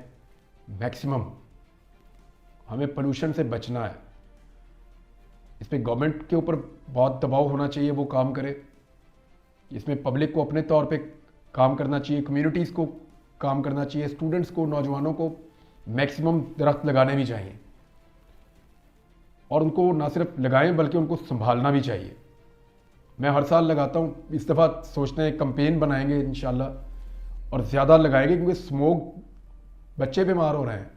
मैक्सिमम, हमें पोल्यूशन से बचना है। इस पर गवर्नमेंट के ऊपर बहुत दबाव होना चाहिए, वो काम करे। इसमें पब्लिक को अपने तौर पे काम करना चाहिए, कम्युनिटीज़ को काम करना चाहिए, स्टूडेंट्स को, नौजवानों को मैक्सिमम दरख्त लगाने भी चाहिए। और उनको ना सिर्फ लगाएं बल्कि उनको संभालना भी चाहिए। मैं हर साल लगाता हूँ, इस दफ़ा सोचते हैं कैंपेन बनाएंगे इंशाल्लाह और ज़्यादा लगाएंगे, क्योंकि स्मोक, बच्चे बीमार हो रहे हैं।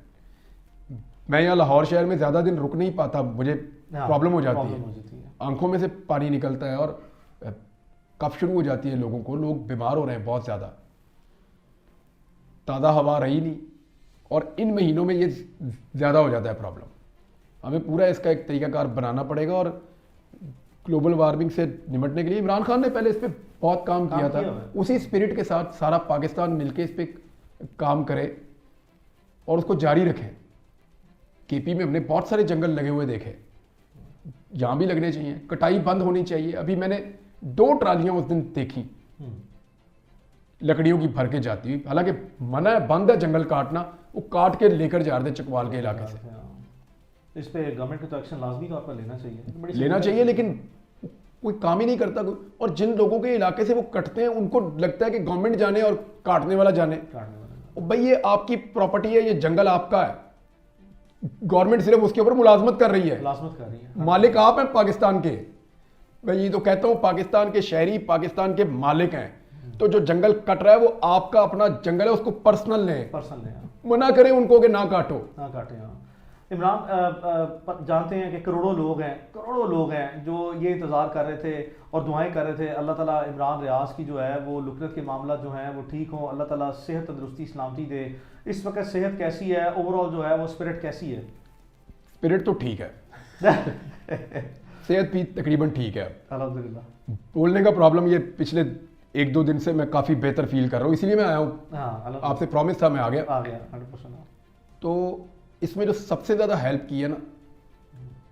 मैं यहाँ लाहौर शहर में ज़्यादा दिन रुक नहीं पाता, मुझे प्रॉब्लम हो जाती है, आंखों में से पानी निकलता है और कफ शुरू हो जाती है लोगों को। लोग बीमार हो रहे हैं बहुत ज़्यादा, ताज़ा हवा रही नहीं, और इन महीनों में ये ज़्यादा हो जाता है प्रॉब्लम। हमें पूरा इसका एक तरीकाकार बनाना पड़ेगा। और ग्लोबल वार्मिंग से निपटने के लिए इमरान खान ने पहले इस पर बहुत काम किया था। उसी स्पिरिट के साथ सारा पाकिस्तान मिलकर इस पर काम करे और उसको जारी रखें। KP में हमने बहुत सारे जंगल लगे हुए देखे, यहाँ भी लगने चाहिए, कटाई बंद होनी चाहिए। अभी मैंने 2 ट्रालियां उस दिन देखी लकड़ियों की भर के जाती हुई, हालांकि मना है, बंद है जंगल काटना, वो काट के लेकर जा रहे थे चकवाल के इलाके से।
इस पे गवर्नमेंट को तो एक्शन लाजमी तौर पर
लेना चाहिए, लेकिन कोई काम ही नहीं करता कोई। और जिन लोगों के इलाके से वो कटते हैं उनको लगता है कि गवर्नमेंट जाने और काटने वाला जाने। भाई ये आपकी प्रॉपर्टी है, ये जंगल आपका है, गवर्नमेंट सिर्फ उसके ऊपर मुलाजमत कर रही है। मालिक आप हैं पाकिस्तान के। मैं ये तो कहता हूँ पाकिस्तान के शहरी पाकिस्तान के मालिक हैं। तो जो जंगल कट रहा है वो आपका अपना जंगल है, उसको पर्सनल लें,
पर्सन है,
मना करें उनको कि ना काटो।
ना काटे। हाँ इमरान, जानते हैं कि करोड़ों लोग हैं जो ये इंतज़ार कर रहे थे और दुआएं कर रहे थे अल्लाह ताला इमरान रियाज की जो है वो लुकरत के मामला जो हैं वो ठीक हों, अल्लाह ताला सेहत तंदुरुस्ती सलामती दे। इस वक्त सेहत कैसी है, ओवरऑल जो है वो स्पिरिट कैसी है?
स्पिरिट तो ठीक है सेहत भी तकरीबन ठीक है।
अल्हम्दुलिल्लाह।
बोलने का प्रॉब्लम ये पिछले 1-2 दिन से मैं काफ़ी बेहतर फील कर रहा हूँ, इसीलिए मैं आया हूँ।
हाँ
आपसे प्रॉमिस था, मैं आ गया।
100%।
तो इसमें जो सबसे ज़्यादा हेल्प की है ना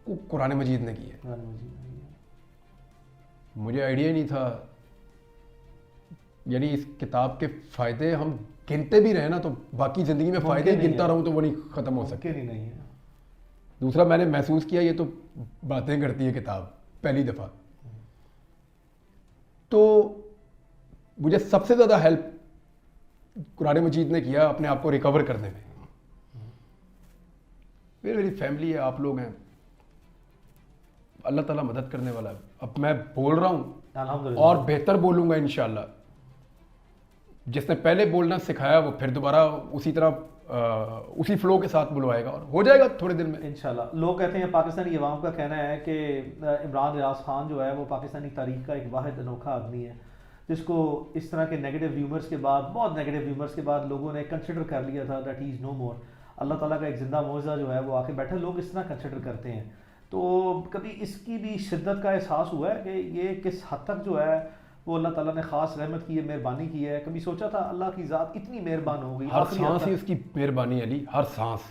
वो कुरान मजीद ने की है। मुझे आइडिया ही नहीं था, यानी इस किताब के फ़ायदे हम गिनते भी रहे ना तो बाकी ज़िंदगी में फ़ायदे गिनता रहूँ तो वो नहीं ख़त्म हो सकते।
नहीं है।
दूसरा मैंने महसूस किया ये तो बातें करती है किताब पहली दफ़ा। तो मुझे सबसे ज़्यादा हेल्प कुरान मजीद ने किया अपने आप को रिकवर करने में। फिर मेरी फैमिली है, आप लोग हैं, अल्लाह ताला मदद करने वाला है। अब मैं बोल रहा हूँ और बेहतर बोलूँगा इंशाल्लाह। जिसने पहले बोलना सिखाया वो फिर दोबारा उसी तरह उसी फ्लो के साथ बुलवाएगा और हो जाएगा थोड़े दिन में
इंशाल्लाह। लोग कहते हैं, पाकिस्तानी अवाम का कहना है कि इमरान रियाज खान जो है वो पाकिस्तानी तारीख का एक वाहिद अनोखा आदमी है जिसको इस तरह के नेगेटिव र्यूमर्स के बाद, बहुत नेगेटिव र्यूमर्स के बाद लोगों ने कंसिडर कर लिया था दैट ही इज़ नो मोर। अल्लाह ताला का एक ज़िंदा मौजज़ा जो है वो आके बैठा, लोग इस तरह कंसिडर करते हैं। तो कभी इसकी भी शिद्दत का एहसास हुआ है कि ये किस हद तक जो है वो अल्लाह ताला ने ख़ास रहमत की है, मेहरबानी की है? कभी सोचा था अल्लाह की ज़ात इतनी मेहरबान हो गई?
हर सांस ही उसकी मेहरबानी अली, हर सांस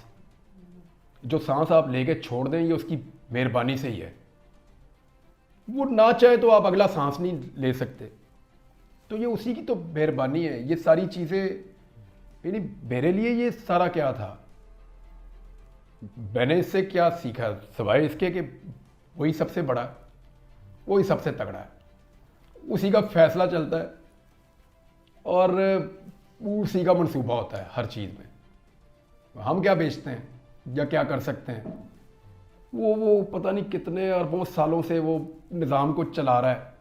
जो सांस आप लेके छोड़ दें ये उसकी मेहरबानी से ही है। वो ना चाहे तो आप अगला सांस नहीं ले सकते, तो ये उसी की तो मेहरबानी है। ये सारी चीज़ें यानी मेरे लिए ये सारा क्या था, मैंने इससे क्या सीखा सिवाय इसके कि वही सबसे बड़ा, वही सबसे तगड़ा है, उसी का फैसला चलता है और उसी का मंसूबा होता है हर चीज़ में। हम क्या बेचते हैं या क्या कर सकते हैं, वो पता नहीं कितने अरबों सालों से वो निज़ाम को चला रहा है,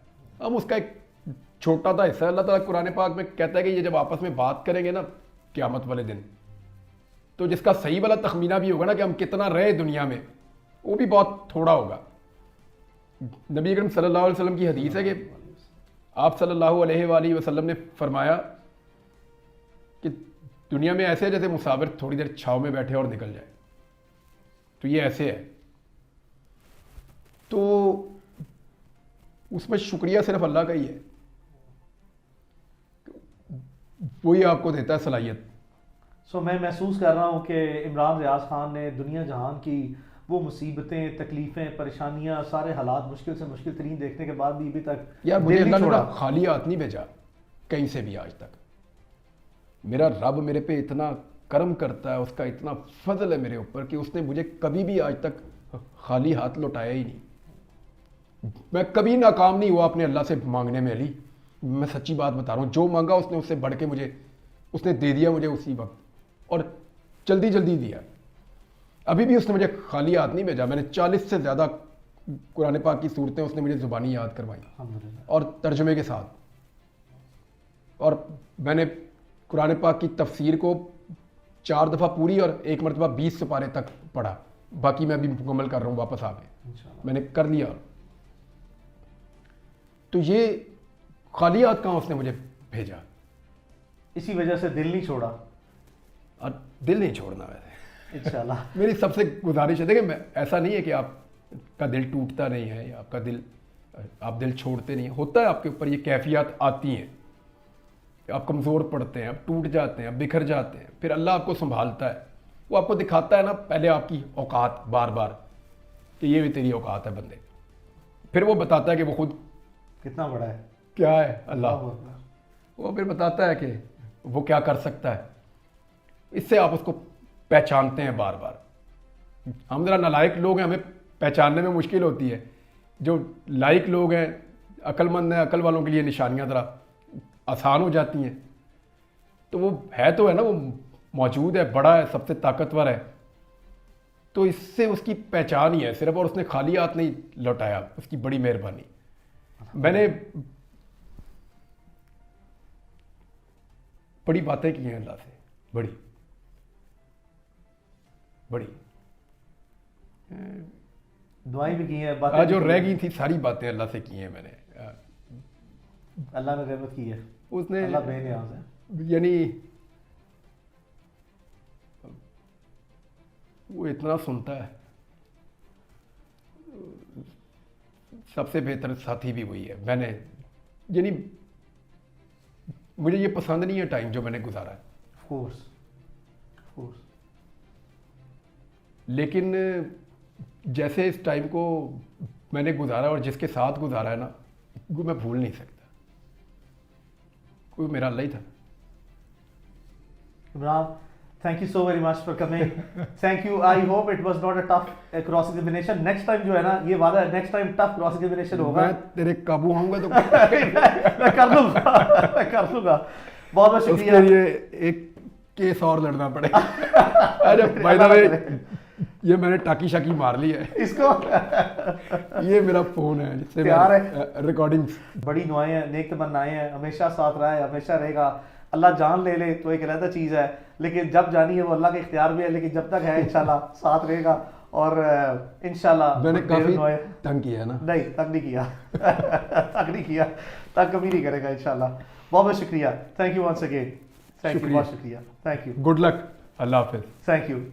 हम उसका एक छोटा सा हिस्सा। अल्लाह ताला कुरान पाक में कहता है कि ये जब आपस में बात करेंगे ना क़यामत वाले दिन, तो जिसका सही वाला तखमीना भी होगा ना कि हम कितना रहे दुनिया में, वो भी बहुत थोड़ा होगा। नबी अकरम सल्लल्लाहु अलैहि वसल्लम की हदीस है कि आप सल्लल्लाहु अलैहि वसल्लम ने फरमाया कि दुनिया में ऐसे है जैसे मुसाफिर थोड़ी देर छाँव में बैठे और निकल जाए, तो ये ऐसे है। तो उसमें शुक्रिया सिर्फ अल्लाह का ही है, वही आपको देता है सलाहियत।
सो मैं महसूस कर रहा हूँ कि इमरान रियाज खान ने दुनिया जहान की वो मुसीबतें, तकलीफ़ें, परेशानियाँ, सारे हालात मुश्किल से मुश्किल तरीन देखने के बाद भी अभी तक
यार मुझे अल्लाह ने खाली हाथ नहीं भेजा कहीं से भी आज तक। मेरा रब मेरे पे इतना करम करता है, उसका इतना फजल है मेरे ऊपर कि उसने मुझे कभी भी आज तक खाली हाथ लौटाया ही नहीं। मैं कभी नाकाम नहीं हुआ अपने अल्लाह से मांगने में अली, मैं सच्ची बात बता रहा हूँ। जो मांगा उसने उससे बढ़ के मुझे उसने दे दिया मुझे उसी वक्त, और जल्दी जल्दी दिया। अभी भी उसने मुझे खाली हाथ नहीं भेजा। मैंने 40 से ज़्यादा कुरान पाक की सूरतें उसने मुझे ज़ुबानी याद करवाई और तर्जुमे के साथ। और मैंने कुरान पाक की तफसीर को 4 दफ़ा पूरी और 1 मरतबा 20 सुपारे तक पढ़ा। बाकी मैं अभी मुकम्मल कर रहा हूँ वापस आके, मैंने कर लिया। तो ये खाली हाथ कहाँ उसने मुझे भेजा।
इसी वजह से दिल नहीं छोड़ा,
और दिल नहीं छोड़ना वैसे
इंशाल्लाह।
मेरी सबसे गुजारिश है, देखिए ऐसा नहीं है कि आपका दिल टूटता नहीं है या आपका दिल आप दिल छोड़ते नहीं, होता है आपके ऊपर ये कैफियत आती हैं, आप कमज़ोर पड़ते हैं, आप टूट जाते हैं, आप बिखर जाते हैं, फिर अल्लाह आपको संभालता है। वो आपको दिखाता है ना पहले आपकी औकात बार बार कि ये भी तेरी औकात है बंदे, फिर वो बताता है कि वो खुद
कितना बड़ा है,
क्या है अल्लाह, वो फिर बताता है कि वो क्या कर सकता है। इससे आप उसको पहचानते हैं बार बार। हम ज़रा नालायक लोग हैं, हमें पहचानने में मुश्किल होती है। जो लायक लोग हैं, अक्लमंद हैं, अकल वालों के लिए निशानियां ज़रा आसान हो जाती हैं। तो वो है तो है ना, वो मौजूद है, बड़ा है, सबसे ताकतवर है, तो इससे उसकी पहचान ही है सिर्फ, और उसने खाली हाथ नहीं लौटाया, उसकी बड़ी मेहरबानी। मैंने बड़ी बातें की हैं अल्लाह से, बड़ी बड़ी।
दुआएं भी की हैं, बातें
आज जो
भी की
रह
हैं।
गई थी सारी बातें अल्लाह से की हैं मैंने।
अल्लाह ने रहमत की है,
उसने
अल्लाह बेनियाज है।
यानी वो इतना सुनता है, सबसे बेहतर साथी भी वही है। मैंने यानी मुझे ये पसंद नहीं है टाइम जो मैंने गुजारा है,
ऑफ कोर्स, ऑफ कोर्स।
लेकिन जैसे इस टाइम को मैंने गुजारा और जिसके साथ गुजारा है ना, वो मैं भूल नहीं सकता। कोई मेरा अल्लाह ही था।
Imran, thank you so very much for coming. Thank you. I hope it was not a tough cross examination. Next time जो है ना, ये वादा है, next time tough cross examination होगा।
मैं तेरे काबू आऊंगा तो
मैं कर लूंगा, मैं कर लूंगा। बहुत बहुत
उसके
शुक्रिया।
लिए एक केस और लड़ना पड़ेगा। अरे बाय द वे, ये मैंने टाकी शाकी मार ली है।
इसको
ये मेरा फोन है जिससे
प्यार
रिकॉर्डिंग्स।
बड़ी दुआएं हैं, नेक तमन्नाएं हैं, हमेशा साथ रहा है, हमेशा रहेगा। अल्लाह जान ले ले तो एक अलग चीज़ है, लेकिन जब जानी है वो अल्लाह के इख्तियार में है, लेकिन जब तक है इंशाल्लाह साथ रहेगा। और इंशाल्लाह
मैंने
ढेर
काफी
दुआएं-
तंग किया है ना।
नहीं, तक नहीं किया तक नहीं किया, तक कभी नहीं करेगा इंशाल्लाह। बहुत बहुत शुक्रिया। Thank you once again. Thank you,
शुक्रिया।
बहुत शुक्रिया। Thank you,
good luck. अल्लाह हाफिज।
Thank you.